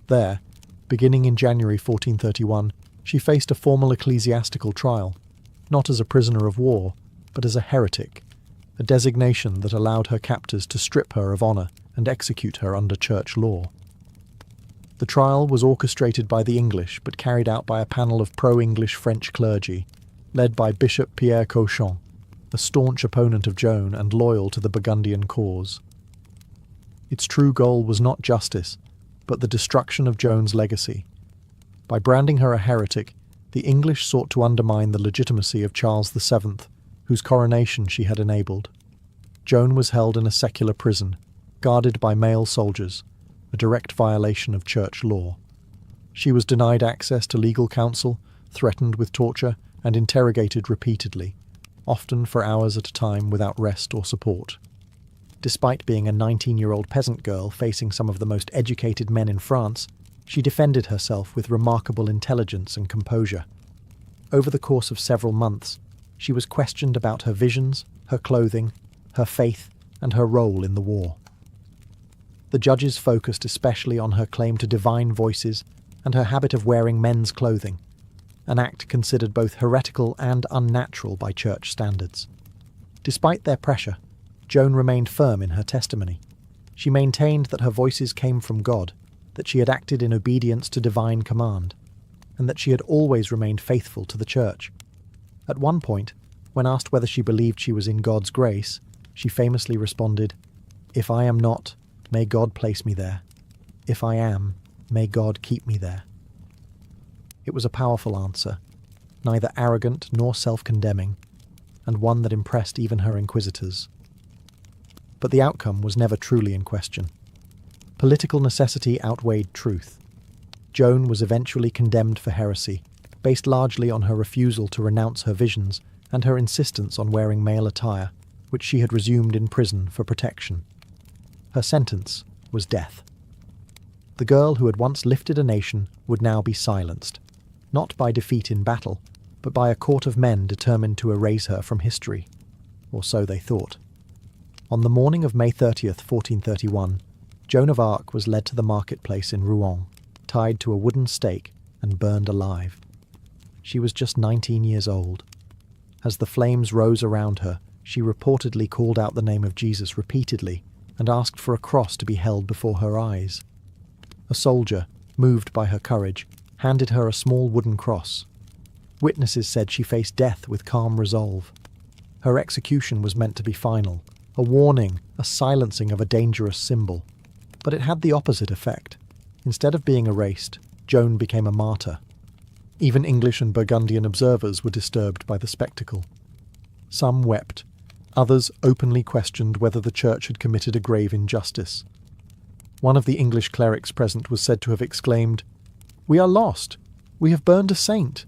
There, beginning in January 1431, she faced a formal ecclesiastical trial, not as a prisoner of war, but as a heretic, a designation that allowed her captors to strip her of honour and execute her under church law. The trial was orchestrated by the English but carried out by a panel of pro-English French clergy, led by Bishop Pr0stitutes, a staunch opponent of Joan and loyal to the Burgundian cause. Its true goal was not justice, but the destruction of Joan's legacy. By branding her a heretic, the English sought to undermine the legitimacy of Charles VII, whose coronation she had enabled. Joan was held in a secular prison, guarded by male soldiers, a direct violation of church law. She was denied access to legal counsel, threatened with torture, and interrogated repeatedly, often for hours at a time without rest or support. Despite being a 19-year-old peasant girl facing some of the most educated men in France, she defended herself with remarkable intelligence and composure. Over the course of several months, she was questioned about her visions, her clothing, her faith, and her role in the war. The judges focused especially on her claim to divine voices and her habit of wearing men's clothing, an act considered both heretical and unnatural by church standards. Despite their pressure, Joan remained firm in her testimony. She maintained that her voices came from God, that she had acted in obedience to divine command, and that she had always remained faithful to the church. At one point, when asked whether she believed she was in God's grace, she famously responded, "If I am not, may God place me there. If I am, may God keep me there." It was a powerful answer, neither arrogant nor self-condemning, and one that impressed even her inquisitors. But the outcome was never truly in question. Political necessity outweighed truth. Joan was eventually condemned for heresy, based largely on her refusal to renounce her visions and her insistence on wearing male attire, which she had resumed in prison for protection. Her sentence was death. The girl who had once lifted a nation would now be silenced, not by defeat in battle, but by a court of men determined to erase her from history, or so they thought. On the morning of May 30th, 1431, Joan of Arc was led to the marketplace in Rouen, tied to a wooden stake and burned alive. She was just 19 years old. As the flames rose around her, she reportedly called out the name of Jesus repeatedly and asked for a cross to be held before her eyes. A soldier, moved by her courage, handed her a small wooden cross. Witnesses said she faced death with calm resolve. Her execution was meant to be final, a warning, a silencing of a dangerous symbol. But it had the opposite effect. Instead of being erased, Joan became a martyr. Even English and Burgundian observers were disturbed by the spectacle. Some wept. Others openly questioned whether the church had committed a grave injustice. One of the English clerics present was said to have exclaimed, "We are lost! We have burned a saint!"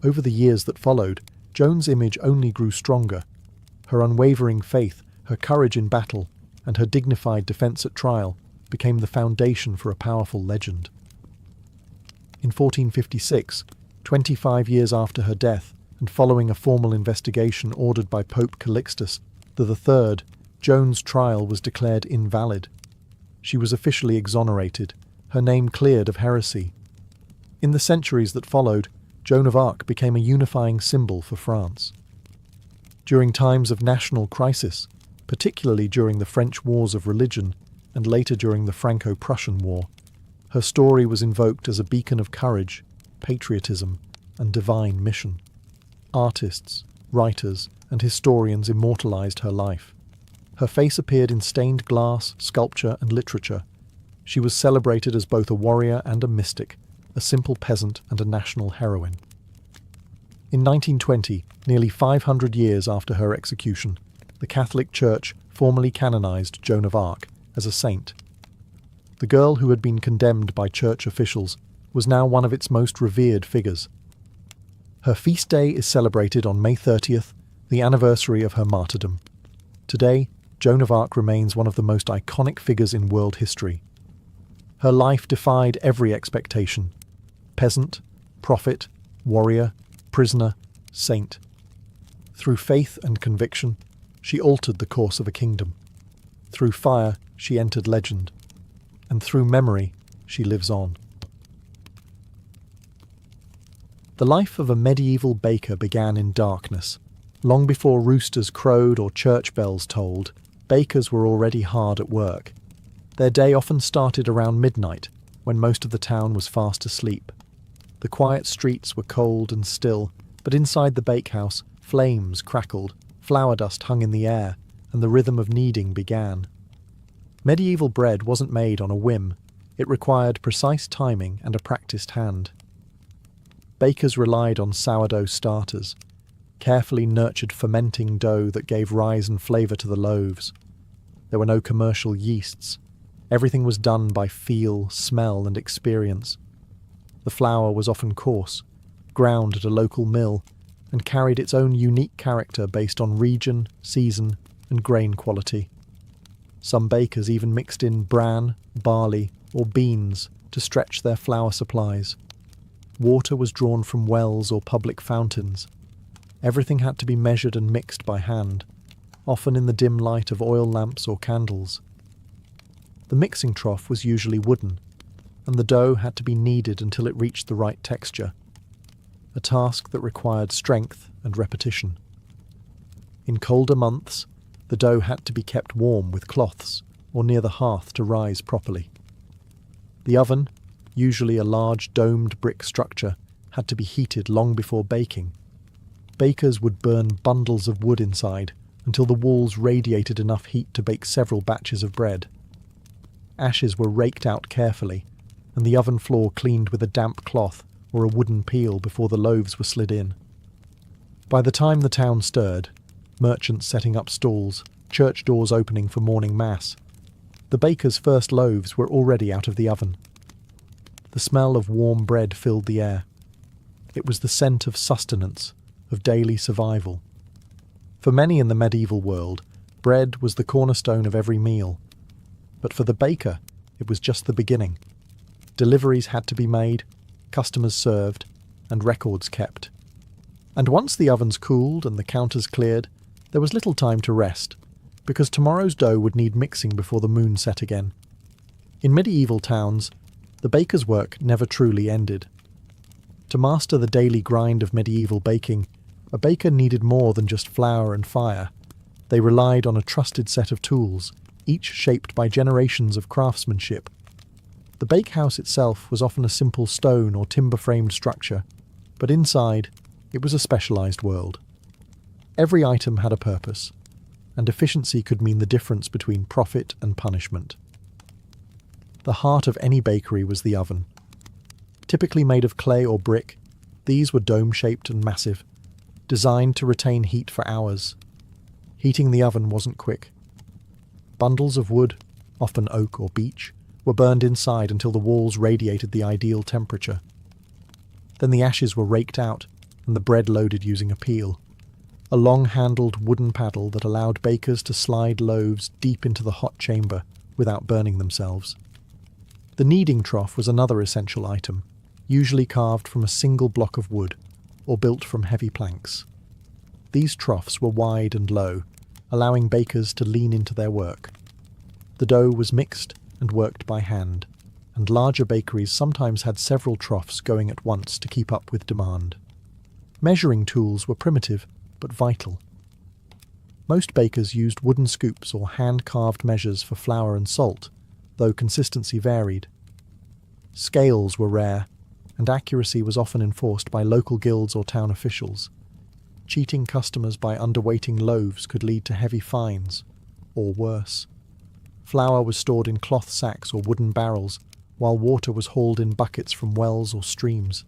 Over the years that followed, Joan's image only grew stronger. Her unwavering faith, her courage in battle, and her dignified defence at trial became the foundation for a powerful legend. In 1456, 25 years after her death, and following a formal investigation ordered by Pope Calixtus III, Joan's trial was declared invalid. She was officially exonerated, her name cleared of heresy. In the centuries that followed, Joan of Arc became a unifying symbol for France. During times of national crisis, particularly during the French Wars of Religion and later during the Franco-Prussian War, her story was invoked as a beacon of courage, patriotism, and divine mission. Artists, writers, and historians immortalized her life. Her face appeared in stained glass, sculpture, and literature. She was celebrated as both a warrior and a mystic, a simple peasant and a national heroine. In 1920, nearly 500 years after her execution, the Catholic Church formally canonized Joan of Arc as a saint. The girl who had been condemned by church officials was now one of its most revered figures. Her feast day is celebrated on May 30th, the anniversary of her martyrdom. Today, Joan of Arc remains one of the most iconic figures in world history. Her life defied every expectation. Peasant, prophet, warrior, prisoner, saint. Through faith and conviction, she altered the course of a kingdom. Through fire, she entered legend. And through memory, she lives on. The life of a medieval baker began in darkness, Long before roosters crowed or church bells tolled, bakers were already hard at work. Their day often started around midnight, when most of the town was fast asleep. The quiet streets were cold and still, but inside the bakehouse, flames crackled, flour dust hung in the air, and the rhythm of kneading began. Medieval bread wasn't made on a whim. It required precise timing and a practiced hand. Bakers relied on sourdough starters, carefully nurtured fermenting dough that gave rise and flavour to the loaves. There were no commercial yeasts. Everything was done by feel, smell, and experience. The flour was often coarse, ground at a local mill, and carried its own unique character based on region, season, and grain quality. Some bakers even mixed in bran, barley, or beans to stretch their flour supplies. Water was drawn from wells or public fountains. Everything had to be measured and mixed by hand, often in the dim light of oil lamps or candles. The mixing trough was usually wooden, and the dough had to be kneaded until it reached the right texture, a task that required strength and repetition. In colder months, the dough had to be kept warm with cloths or near the hearth to rise properly. The oven, usually a large domed brick structure, had to be heated long before baking. Bakers would burn bundles of wood inside until the walls radiated enough heat to bake several batches of bread. Ashes were raked out carefully, and the oven floor cleaned with a damp cloth or a wooden peel before the loaves were slid in. By the time the town stirred, merchants setting up stalls, church doors opening for morning mass, the baker's first loaves were already out of the oven. The smell of warm bread filled the air. It was the scent of sustenance, of daily survival. For many in the medieval world, bread was the cornerstone of every meal. But for the baker, it was just the beginning. Deliveries had to be made, customers served, and records kept. And once the ovens cooled and the counters cleared, there was little time to rest, because tomorrow's dough would need mixing before the moon set again. In medieval towns, the baker's work never truly ended. To master the daily grind of medieval baking, a baker needed more than just flour and fire. They relied on a trusted set of tools, each shaped by generations of craftsmanship. The bakehouse itself was often a simple stone or timber-framed structure, but inside, it was a specialised world. Every item had a purpose, and efficiency could mean the difference between profit and punishment. The heart of any bakery was the oven. Typically made of clay or brick, these were dome-shaped and massive, designed to retain heat for hours. Heating the oven wasn't quick. Bundles of wood, often oak or beech, were burned inside until the walls radiated the ideal temperature. Then the ashes were raked out and the bread loaded using a peel, a long-handled wooden paddle that allowed bakers to slide loaves deep into the hot chamber without burning themselves. The kneading trough was another essential item, usually carved from a single block of wood or built from heavy planks. These troughs were wide and low, allowing bakers to lean into their work. The dough was mixed and worked by hand, and larger bakeries sometimes had several troughs going at once to keep up with demand. Measuring tools were primitive, but vital. Most bakers used wooden scoops or hand-carved measures for flour and salt, though consistency varied. Scales were rare, and accuracy was often enforced by local guilds or town officials. Cheating customers by underweighting loaves could lead to heavy fines, or worse. Flour was stored in cloth sacks or wooden barrels, while water was hauled in buckets from wells or streams.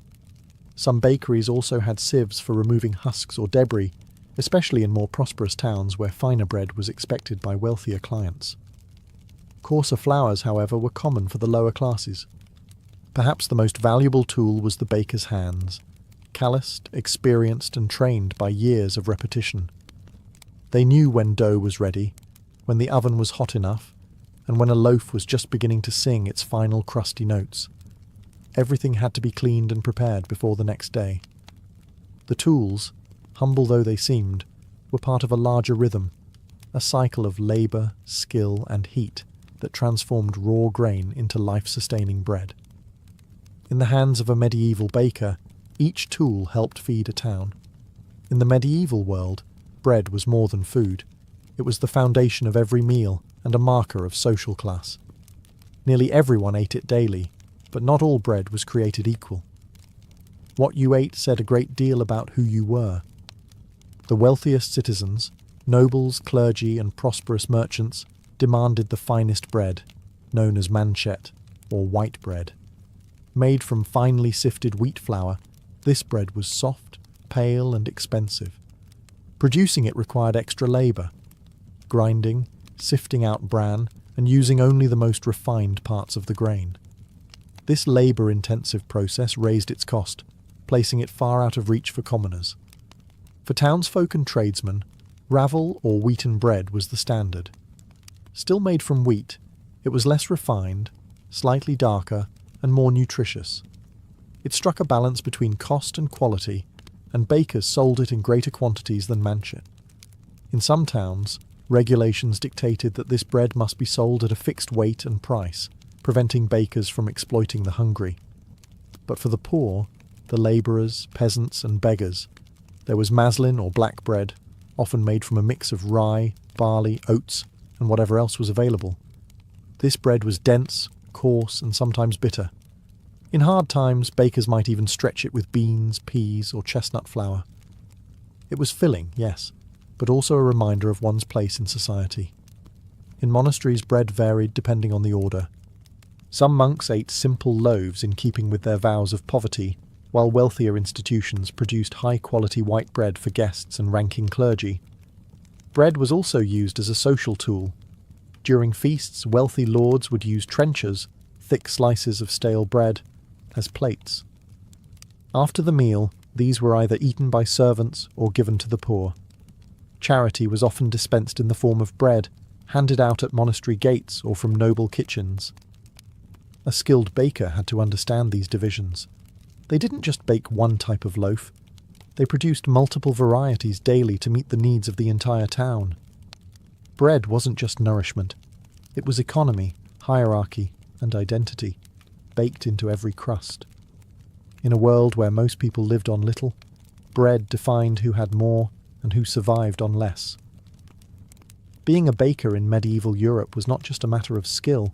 Some bakeries also had sieves for removing husks or debris, especially in more prosperous towns where finer bread was expected by wealthier clients. Coarser flours, however, were common for the lower classes. Perhaps the most valuable tool was the baker's hands, calloused, experienced, and trained by years of repetition. They knew when dough was ready, when the oven was hot enough, and when a loaf was just beginning to sing its final crusty notes. Everything had to be cleaned and prepared before the next day. The tools, humble though they seemed, were part of a larger rhythm, a cycle of labour, skill, and heat that transformed raw grain into life-sustaining bread. In the hands of a medieval baker, each tool helped feed a town. In the medieval world, bread was more than food. It was the foundation of every meal and a marker of social class. Nearly everyone ate it daily, but not all bread was created equal. What you ate said a great deal about who you were. The wealthiest citizens, nobles, clergy, and prosperous merchants demanded the finest bread, known as manchet, or white bread. Made from finely sifted wheat flour, this bread was soft, pale, and expensive. Producing it required extra labour, grinding, sifting out bran, and using only the most refined parts of the grain. This labour-intensive process raised its cost, placing it far out of reach for commoners. For townsfolk and tradesmen, ravel or wheaten bread was the standard. Still made from wheat, it was less refined, slightly darker, and more nutritious. It struck a balance between cost and quality, and bakers sold it in greater quantities than manchet. In some towns, regulations dictated that this bread must be sold at a fixed weight and price, preventing bakers from exploiting the hungry. But for the poor, the labourers, peasants, and beggars, there was maslin or black bread, often made from a mix of rye, barley, oats, and whatever else was available. This bread was dense, coarse, and sometimes bitter. In hard times, bakers might even stretch it with beans, peas, or chestnut flour. It was filling, yes, but also a reminder of one's place in society. In monasteries, bread varied depending on the order. Some monks ate simple loaves in keeping with their vows of poverty, while wealthier institutions produced high-quality white bread for guests and ranking clergy. Bread was also used as a social tool. During feasts, wealthy lords would use trenchers, thick slices of stale bread, as plates. After the meal, these were either eaten by servants or given to the poor. Charity was often dispensed in the form of bread, handed out at monastery gates or from noble kitchens. A skilled baker had to understand these divisions. They didn't just bake one type of loaf. They produced multiple varieties daily to meet the needs of the entire town. Bread wasn't just nourishment. It was economy, hierarchy, and identity, baked into every crust. In a world where most people lived on little, bread defined who had more and who survived on less. Being a baker in medieval Europe was not just a matter of skill,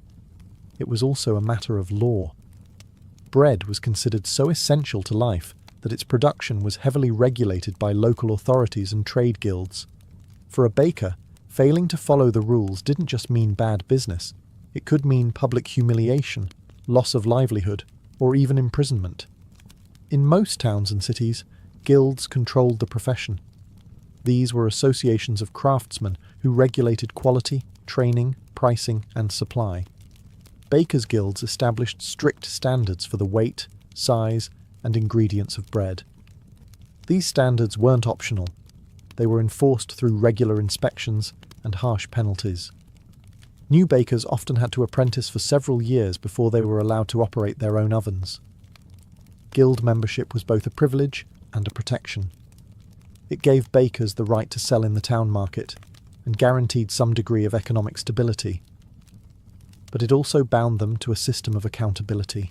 it was also a matter of law. Bread was considered so essential to life that its production was heavily regulated by local authorities and trade guilds. For a baker, failing to follow the rules didn't just mean bad business, it could mean public humiliation, loss of livelihood, or even imprisonment. In most towns and cities, guilds controlled the profession. These were associations of craftsmen who regulated quality, training, pricing, and supply. Bakers' guilds established strict standards for the weight, size, and ingredients of bread. These standards weren't optional. They were enforced through regular inspections and harsh penalties. New bakers often had to apprentice for several years before they were allowed to operate their own ovens. Guild membership was both a privilege and a protection. It gave bakers the right to sell in the town market and guaranteed some degree of economic stability. But it also bound them to a system of accountability.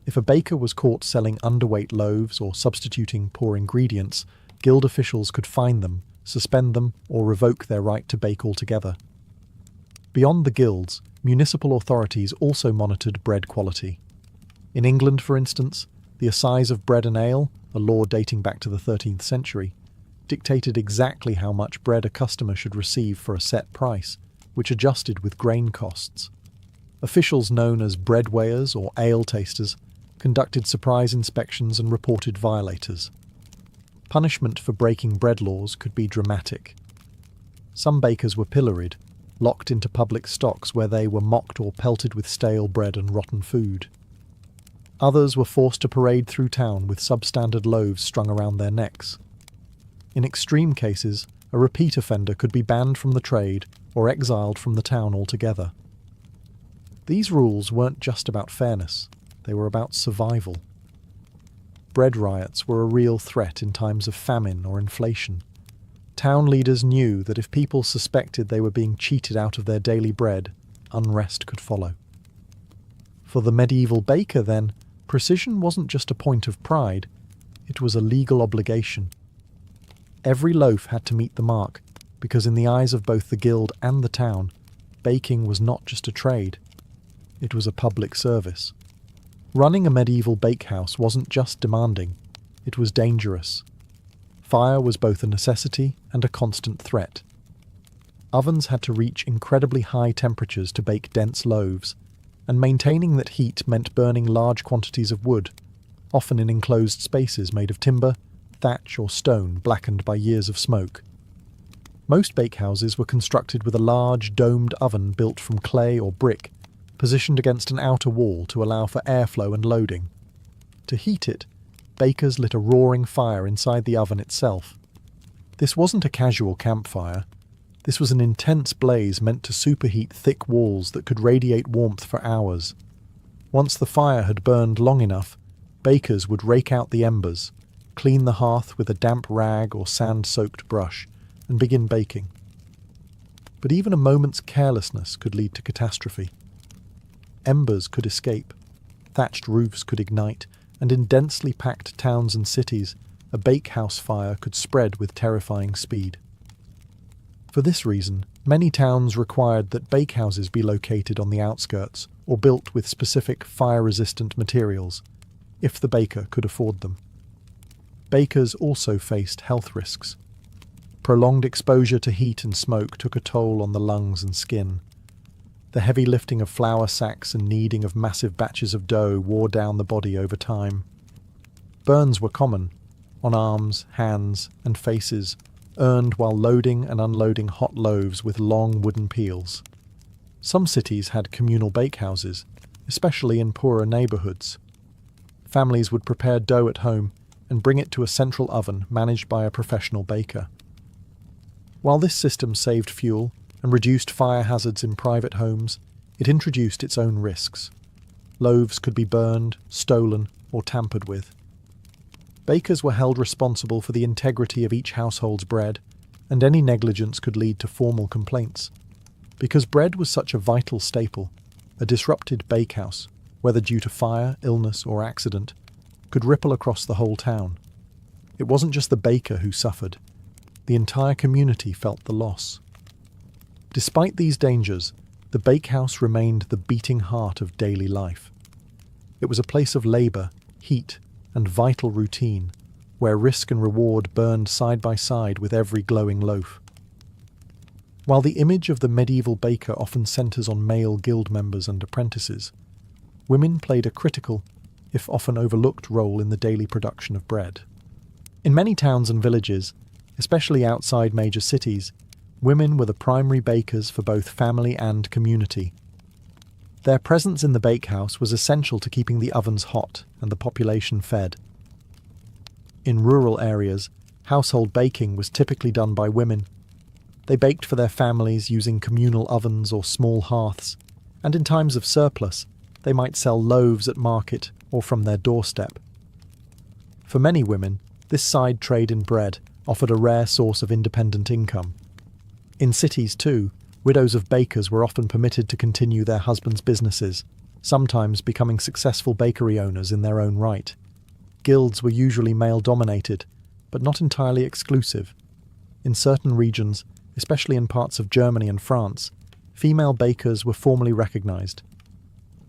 If a baker was caught selling underweight loaves or substituting poor ingredients, guild officials could fine them, suspend them, or revoke their right to bake altogether. Beyond the guilds, municipal authorities also monitored bread quality. In England, for instance, the assize of bread and ale, a law dating back to the 13th century, dictated exactly how much bread a customer should receive for a set price, which adjusted with grain costs. Officials known as bread weighers or ale tasters conducted surprise inspections and reported violators. Punishment for breaking bread laws could be dramatic. Some bakers were pilloried, locked into public stocks where they were mocked or pelted with stale bread and rotten food. Others were forced to parade through town with substandard loaves strung around their necks. In extreme cases, a repeat offender could be banned from the trade or exiled from the town altogether. These rules weren't just about fairness, they were about survival. Bread riots were a real threat in times of famine or inflation. Town leaders knew that if people suspected they were being cheated out of their daily bread, unrest could follow. For the medieval baker, then, precision wasn't just a point of pride, it was a legal obligation. Every loaf had to meet the mark, because in the eyes of both the guild and the town, baking was not just a trade, it was a public service. Running a medieval bakehouse wasn't just demanding, it was dangerous. Fire was both a necessity and a constant threat. Ovens had to reach incredibly high temperatures to bake dense loaves, and maintaining that heat meant burning large quantities of wood, often in enclosed spaces made of timber, thatch or stone blackened by years of smoke. Most bakehouses were constructed with a large domed oven built from clay or brick, positioned against an outer wall to allow for airflow and loading. To heat it, bakers lit a roaring fire inside the oven itself. This wasn't a casual campfire. This was an intense blaze meant to superheat thick walls that could radiate warmth for hours. Once the fire had burned long enough, bakers would rake out the embers, clean the hearth with a damp rag or sand-soaked brush, and begin baking. But even a moment's carelessness could lead to catastrophe. Embers could escape, thatched roofs could ignite, and in densely packed towns and cities, a bakehouse fire could spread with terrifying speed. For this reason, many towns required that bakehouses be located on the outskirts or built with specific fire-resistant materials, if the baker could afford them. Bakers also faced health risks. Prolonged exposure to heat and smoke took a toll on the lungs and skin. The heavy lifting of flour sacks and kneading of massive batches of dough wore down the body over time. Burns were common, on arms, hands, and faces, earned while loading and unloading hot loaves with long wooden peels. Some cities had communal bakehouses, especially in poorer neighborhoods. Families would prepare dough at home and bring it to a central oven managed by a professional baker. While this system saved fuel and reduced fire hazards in private homes, it introduced its own risks. Loaves could be burned, stolen, or tampered with. Bakers were held responsible for the integrity of each household's bread, and any negligence could lead to formal complaints. Because bread was such a vital staple, a disrupted bakehouse, whether due to fire, illness, or accident, could ripple across the whole town. It wasn't just the baker who suffered. The entire community felt the loss. Despite these dangers, the bakehouse remained the beating heart of daily life. It was a place of labour, heat, and vital routine, where risk and reward burned side by side with every glowing loaf. While the image of the medieval baker often centres on male guild members and apprentices, women played a critical, if often overlooked, role in the daily production of bread. In many towns and villages, especially outside major cities, women were the primary bakers for both family and community. Their presence in the bakehouse was essential to keeping the ovens hot and the population fed. In rural areas, household baking was typically done by women. They baked for their families using communal ovens or small hearths, and in times of surplus, they might sell loaves at market or from their doorstep. For many women, this side trade in bread offered a rare source of independent income. In cities too, widows of bakers were often permitted to continue their husbands' businesses, sometimes becoming successful bakery owners in their own right. Guilds were usually male-dominated, but not entirely exclusive. In certain regions, especially in parts of Germany and France, female bakers were formally recognized.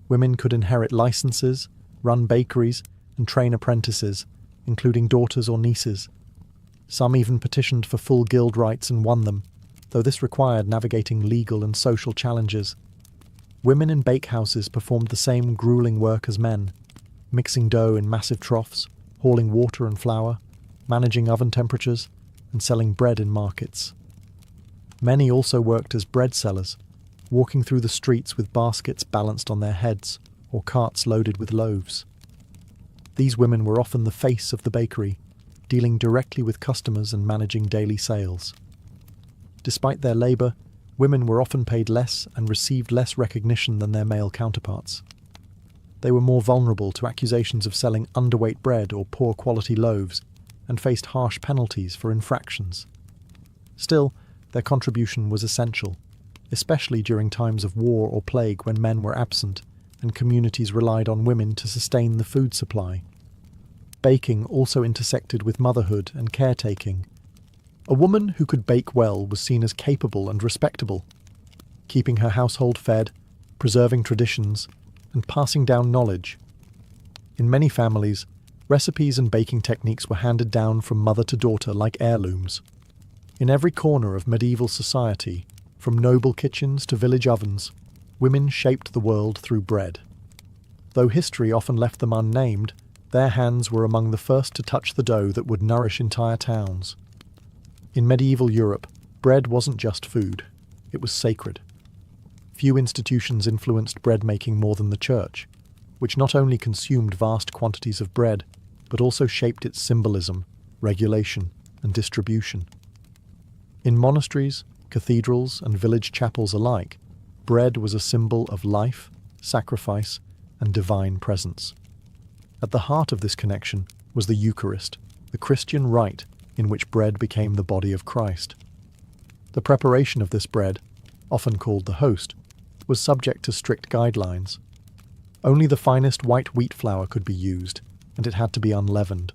Women could inherit licenses, run bakeries, and train apprentices, including daughters or nieces. Some even petitioned for full guild rights and won them, though this required navigating legal and social challenges. Women in bakehouses performed the same grueling work as men, mixing dough in massive troughs, hauling water and flour, managing oven temperatures, and selling bread in markets. Many also worked as bread sellers, walking through the streets with baskets balanced on their heads or carts loaded with loaves. These women were often the face of the bakery, dealing directly with customers and managing daily sales. Despite their labour, women were often paid less and received less recognition than their male counterparts. They were more vulnerable to accusations of selling underweight bread or poor quality loaves, and faced harsh penalties for infractions. Still, their contribution was essential, especially during times of war or plague when men were absent and communities relied on women to sustain the food supply. Baking also intersected with motherhood and caretaking. A woman who could bake well was seen as capable and respectable, keeping her household fed, preserving traditions, and passing down knowledge. In many families, recipes and baking techniques were handed down from mother to daughter like heirlooms. In every corner of medieval society, from noble kitchens to village ovens, women shaped the world through bread. Though history often left them unnamed, their hands were among the first to touch the dough that would nourish entire towns. In medieval Europe, bread wasn't just food, it was sacred. Few institutions influenced bread making more than the church, which not only consumed vast quantities of bread, but also shaped its symbolism, regulation, and distribution. In monasteries, cathedrals, and village chapels alike, bread was a symbol of life, sacrifice, and divine presence. At the heart of this connection was the Eucharist, the Christian rite in which bread became the body of Christ. The preparation of this bread, often called the host, was subject to strict guidelines. Only the finest white wheat flour could be used, and it had to be unleavened.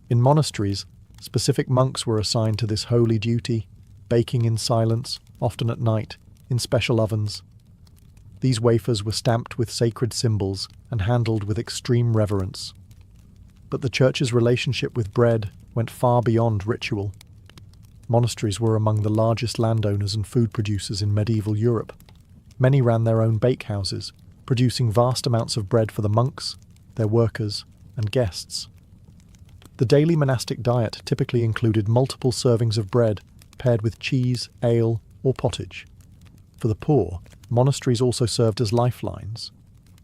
In monasteries, specific monks were assigned to this holy duty, baking in silence, often at night, in special ovens. These wafers were stamped with sacred symbols and handled with extreme reverence. But the Church's relationship with bread went far beyond ritual. Monasteries were among the largest landowners and food producers in medieval Europe. Many ran their own bakehouses, producing vast amounts of bread for the monks, their workers, and guests. The daily monastic diet typically included multiple servings of bread, paired with cheese, ale, or pottage. For the poor, monasteries also served as lifelines,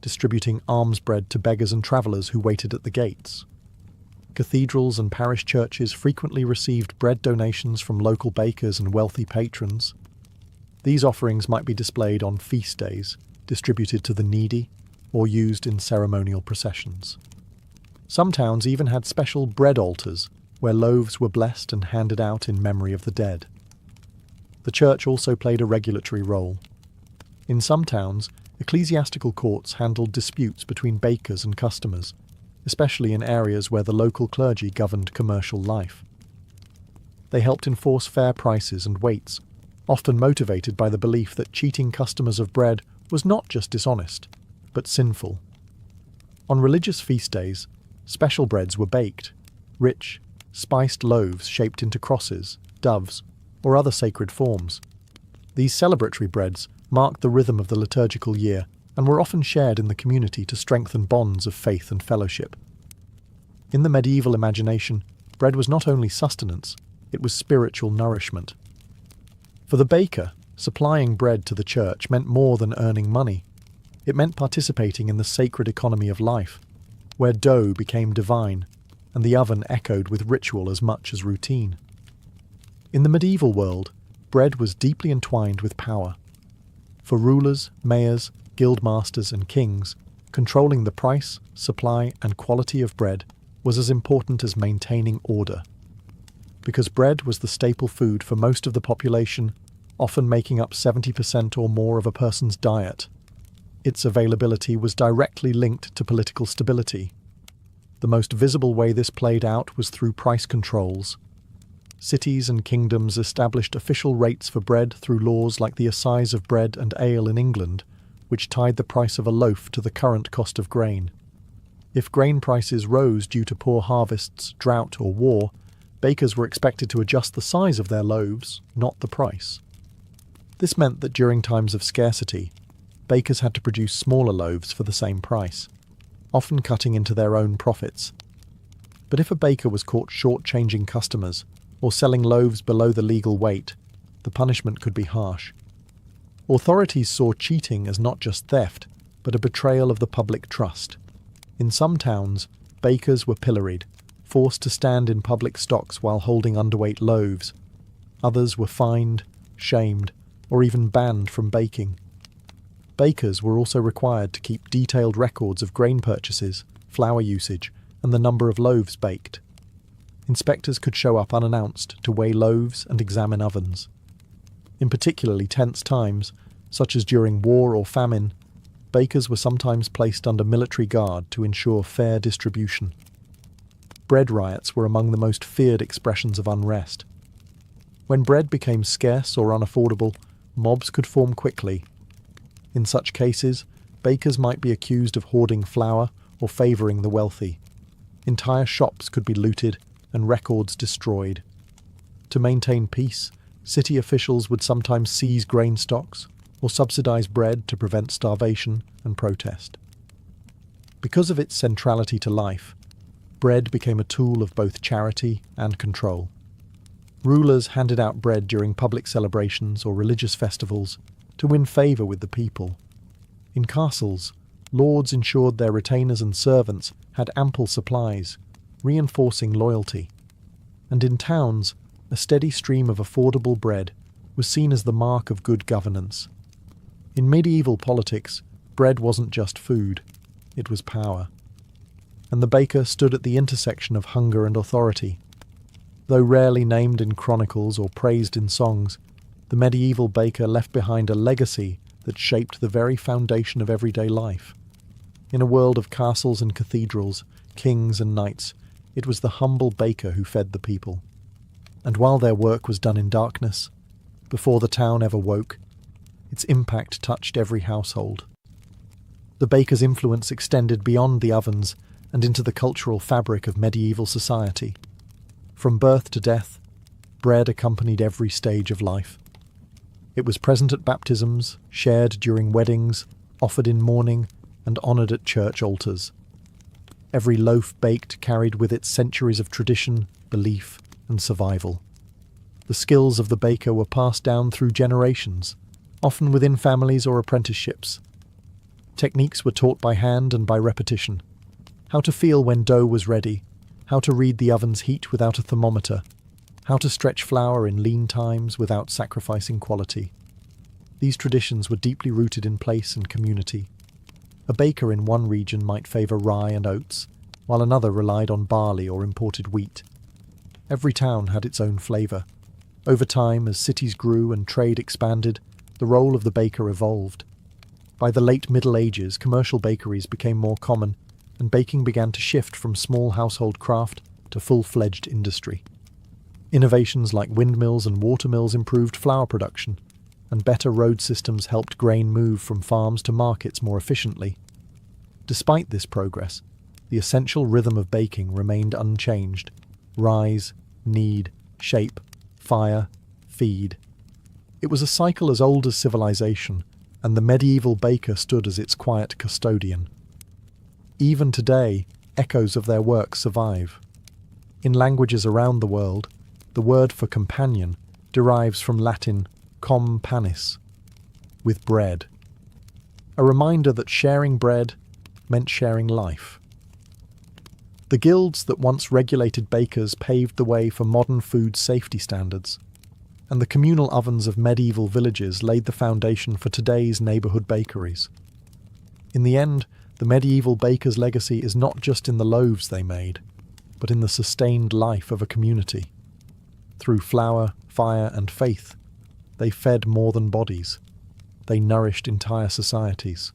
distributing alms bread to beggars and travellers who waited at the gates. Cathedrals and parish churches frequently received bread donations from local bakers and wealthy patrons. These offerings might be displayed on feast days, distributed to the needy, or used in ceremonial processions. Some towns even had special bread altars, where loaves were blessed and handed out in memory of the dead. The church also played a regulatory role. In some towns, ecclesiastical courts handled disputes between bakers and customers, especially in areas where the local clergy governed commercial life. They helped enforce fair prices and weights, often motivated by the belief that cheating customers of bread was not just dishonest, but sinful. On religious feast days, special breads were baked, rich, spiced loaves shaped into crosses, doves, or other sacred forms. These celebratory breads marked the rhythm of the liturgical year and were often shared in the community to strengthen bonds of faith and fellowship. In the medieval imagination, bread was not only sustenance, it was spiritual nourishment. For the baker, supplying bread to the church meant more than earning money. It meant participating in the sacred economy of life, where dough became divine, and the oven echoed with ritual as much as routine. In the medieval world, bread was deeply entwined with power. For rulers, mayors, guildmasters, and kings, controlling the price, supply, and quality of bread was as important as maintaining order. Because bread was the staple food for most of the population, often making up 70% or more of a person's diet, its availability was directly linked to political stability. The most visible way this played out was through price controls. Cities and kingdoms established official rates for bread through laws like the assize of bread and ale in England, which tied the price of a loaf to the current cost of grain. If grain prices rose due to poor harvests, drought, or war, bakers were expected to adjust the size of their loaves, not the price. This meant that during times of scarcity, bakers had to produce smaller loaves for the same price, often cutting into their own profits. But if a baker was caught short-changing customers or selling loaves below the legal weight, the punishment could be harsh. Authorities saw cheating as not just theft, but a betrayal of the public trust. In some towns, bakers were pilloried, forced to stand in public stocks while holding underweight loaves. Others were fined, shamed, or even banned from baking. Bakers were also required to keep detailed records of grain purchases, flour usage, and the number of loaves baked. Inspectors could show up unannounced to weigh loaves and examine ovens. In particularly tense times, such as during war or famine, bakers were sometimes placed under military guard to ensure fair distribution. Bread riots were among the most feared expressions of unrest. When bread became scarce or unaffordable, mobs could form quickly. In such cases, bakers might be accused of hoarding flour or favouring the wealthy. Entire shops could be looted and records destroyed. To maintain peace, city officials would sometimes seize grain stocks or subsidise bread to prevent starvation and protest. Because of its centrality to life, bread became a tool of both charity and control. Rulers handed out bread during public celebrations or religious festivals to win favour with the people. In castles, lords ensured their retainers and servants had ample supplies, reinforcing loyalty. And in towns, a steady stream of affordable bread was seen as the mark of good governance. In medieval politics, bread wasn't just food, it was power. And the baker stood at the intersection of hunger and authority. Though rarely named in chronicles or praised in songs, the medieval baker left behind a legacy that shaped the very foundation of everyday life. In a world of castles and cathedrals, kings and knights, it was the humble baker who fed the people. And while their work was done in darkness, before the town ever woke, its impact touched every household. The baker's influence extended beyond the ovens and into the cultural fabric of medieval society. From birth to death, bread accompanied every stage of life. It was present at baptisms, shared during weddings, offered in mourning, and honoured at church altars. Every loaf baked carried with it centuries of tradition, belief, and survival. The skills of the baker were passed down through generations, often within families or apprenticeships. Techniques were taught by hand and by repetition. How to feel when dough was ready, how to read the oven's heat without a thermometer, how to stretch flour in lean times without sacrificing quality. These traditions were deeply rooted in place and community. A baker in one region might favour rye and oats, while another relied on barley or imported wheat. Every town had its own flavour. Over time, as cities grew and trade expanded, the role of the baker evolved. By the late Middle Ages, commercial bakeries became more common, and baking began to shift from small household craft to full-fledged industry. Innovations like windmills and watermills improved flour production, and better road systems helped grain move from farms to markets more efficiently. Despite this progress, the essential rhythm of baking remained unchanged: rise, knead, shape, fire, feed. It was a cycle as old as civilization, and the medieval baker stood as its quiet custodian. Even today, echoes of their work survive. In languages around the world, the word for companion derives from Latin com panis, with bread. A reminder that sharing bread meant sharing life. The guilds that once regulated bakers paved the way for modern food safety standards, and the communal ovens of medieval villages laid the foundation for today's neighbourhood bakeries. In the end, the medieval baker's legacy is not just in the loaves they made, but in the sustained life of a community. Through flour, fire, and faith, they fed more than bodies. They nourished entire societies.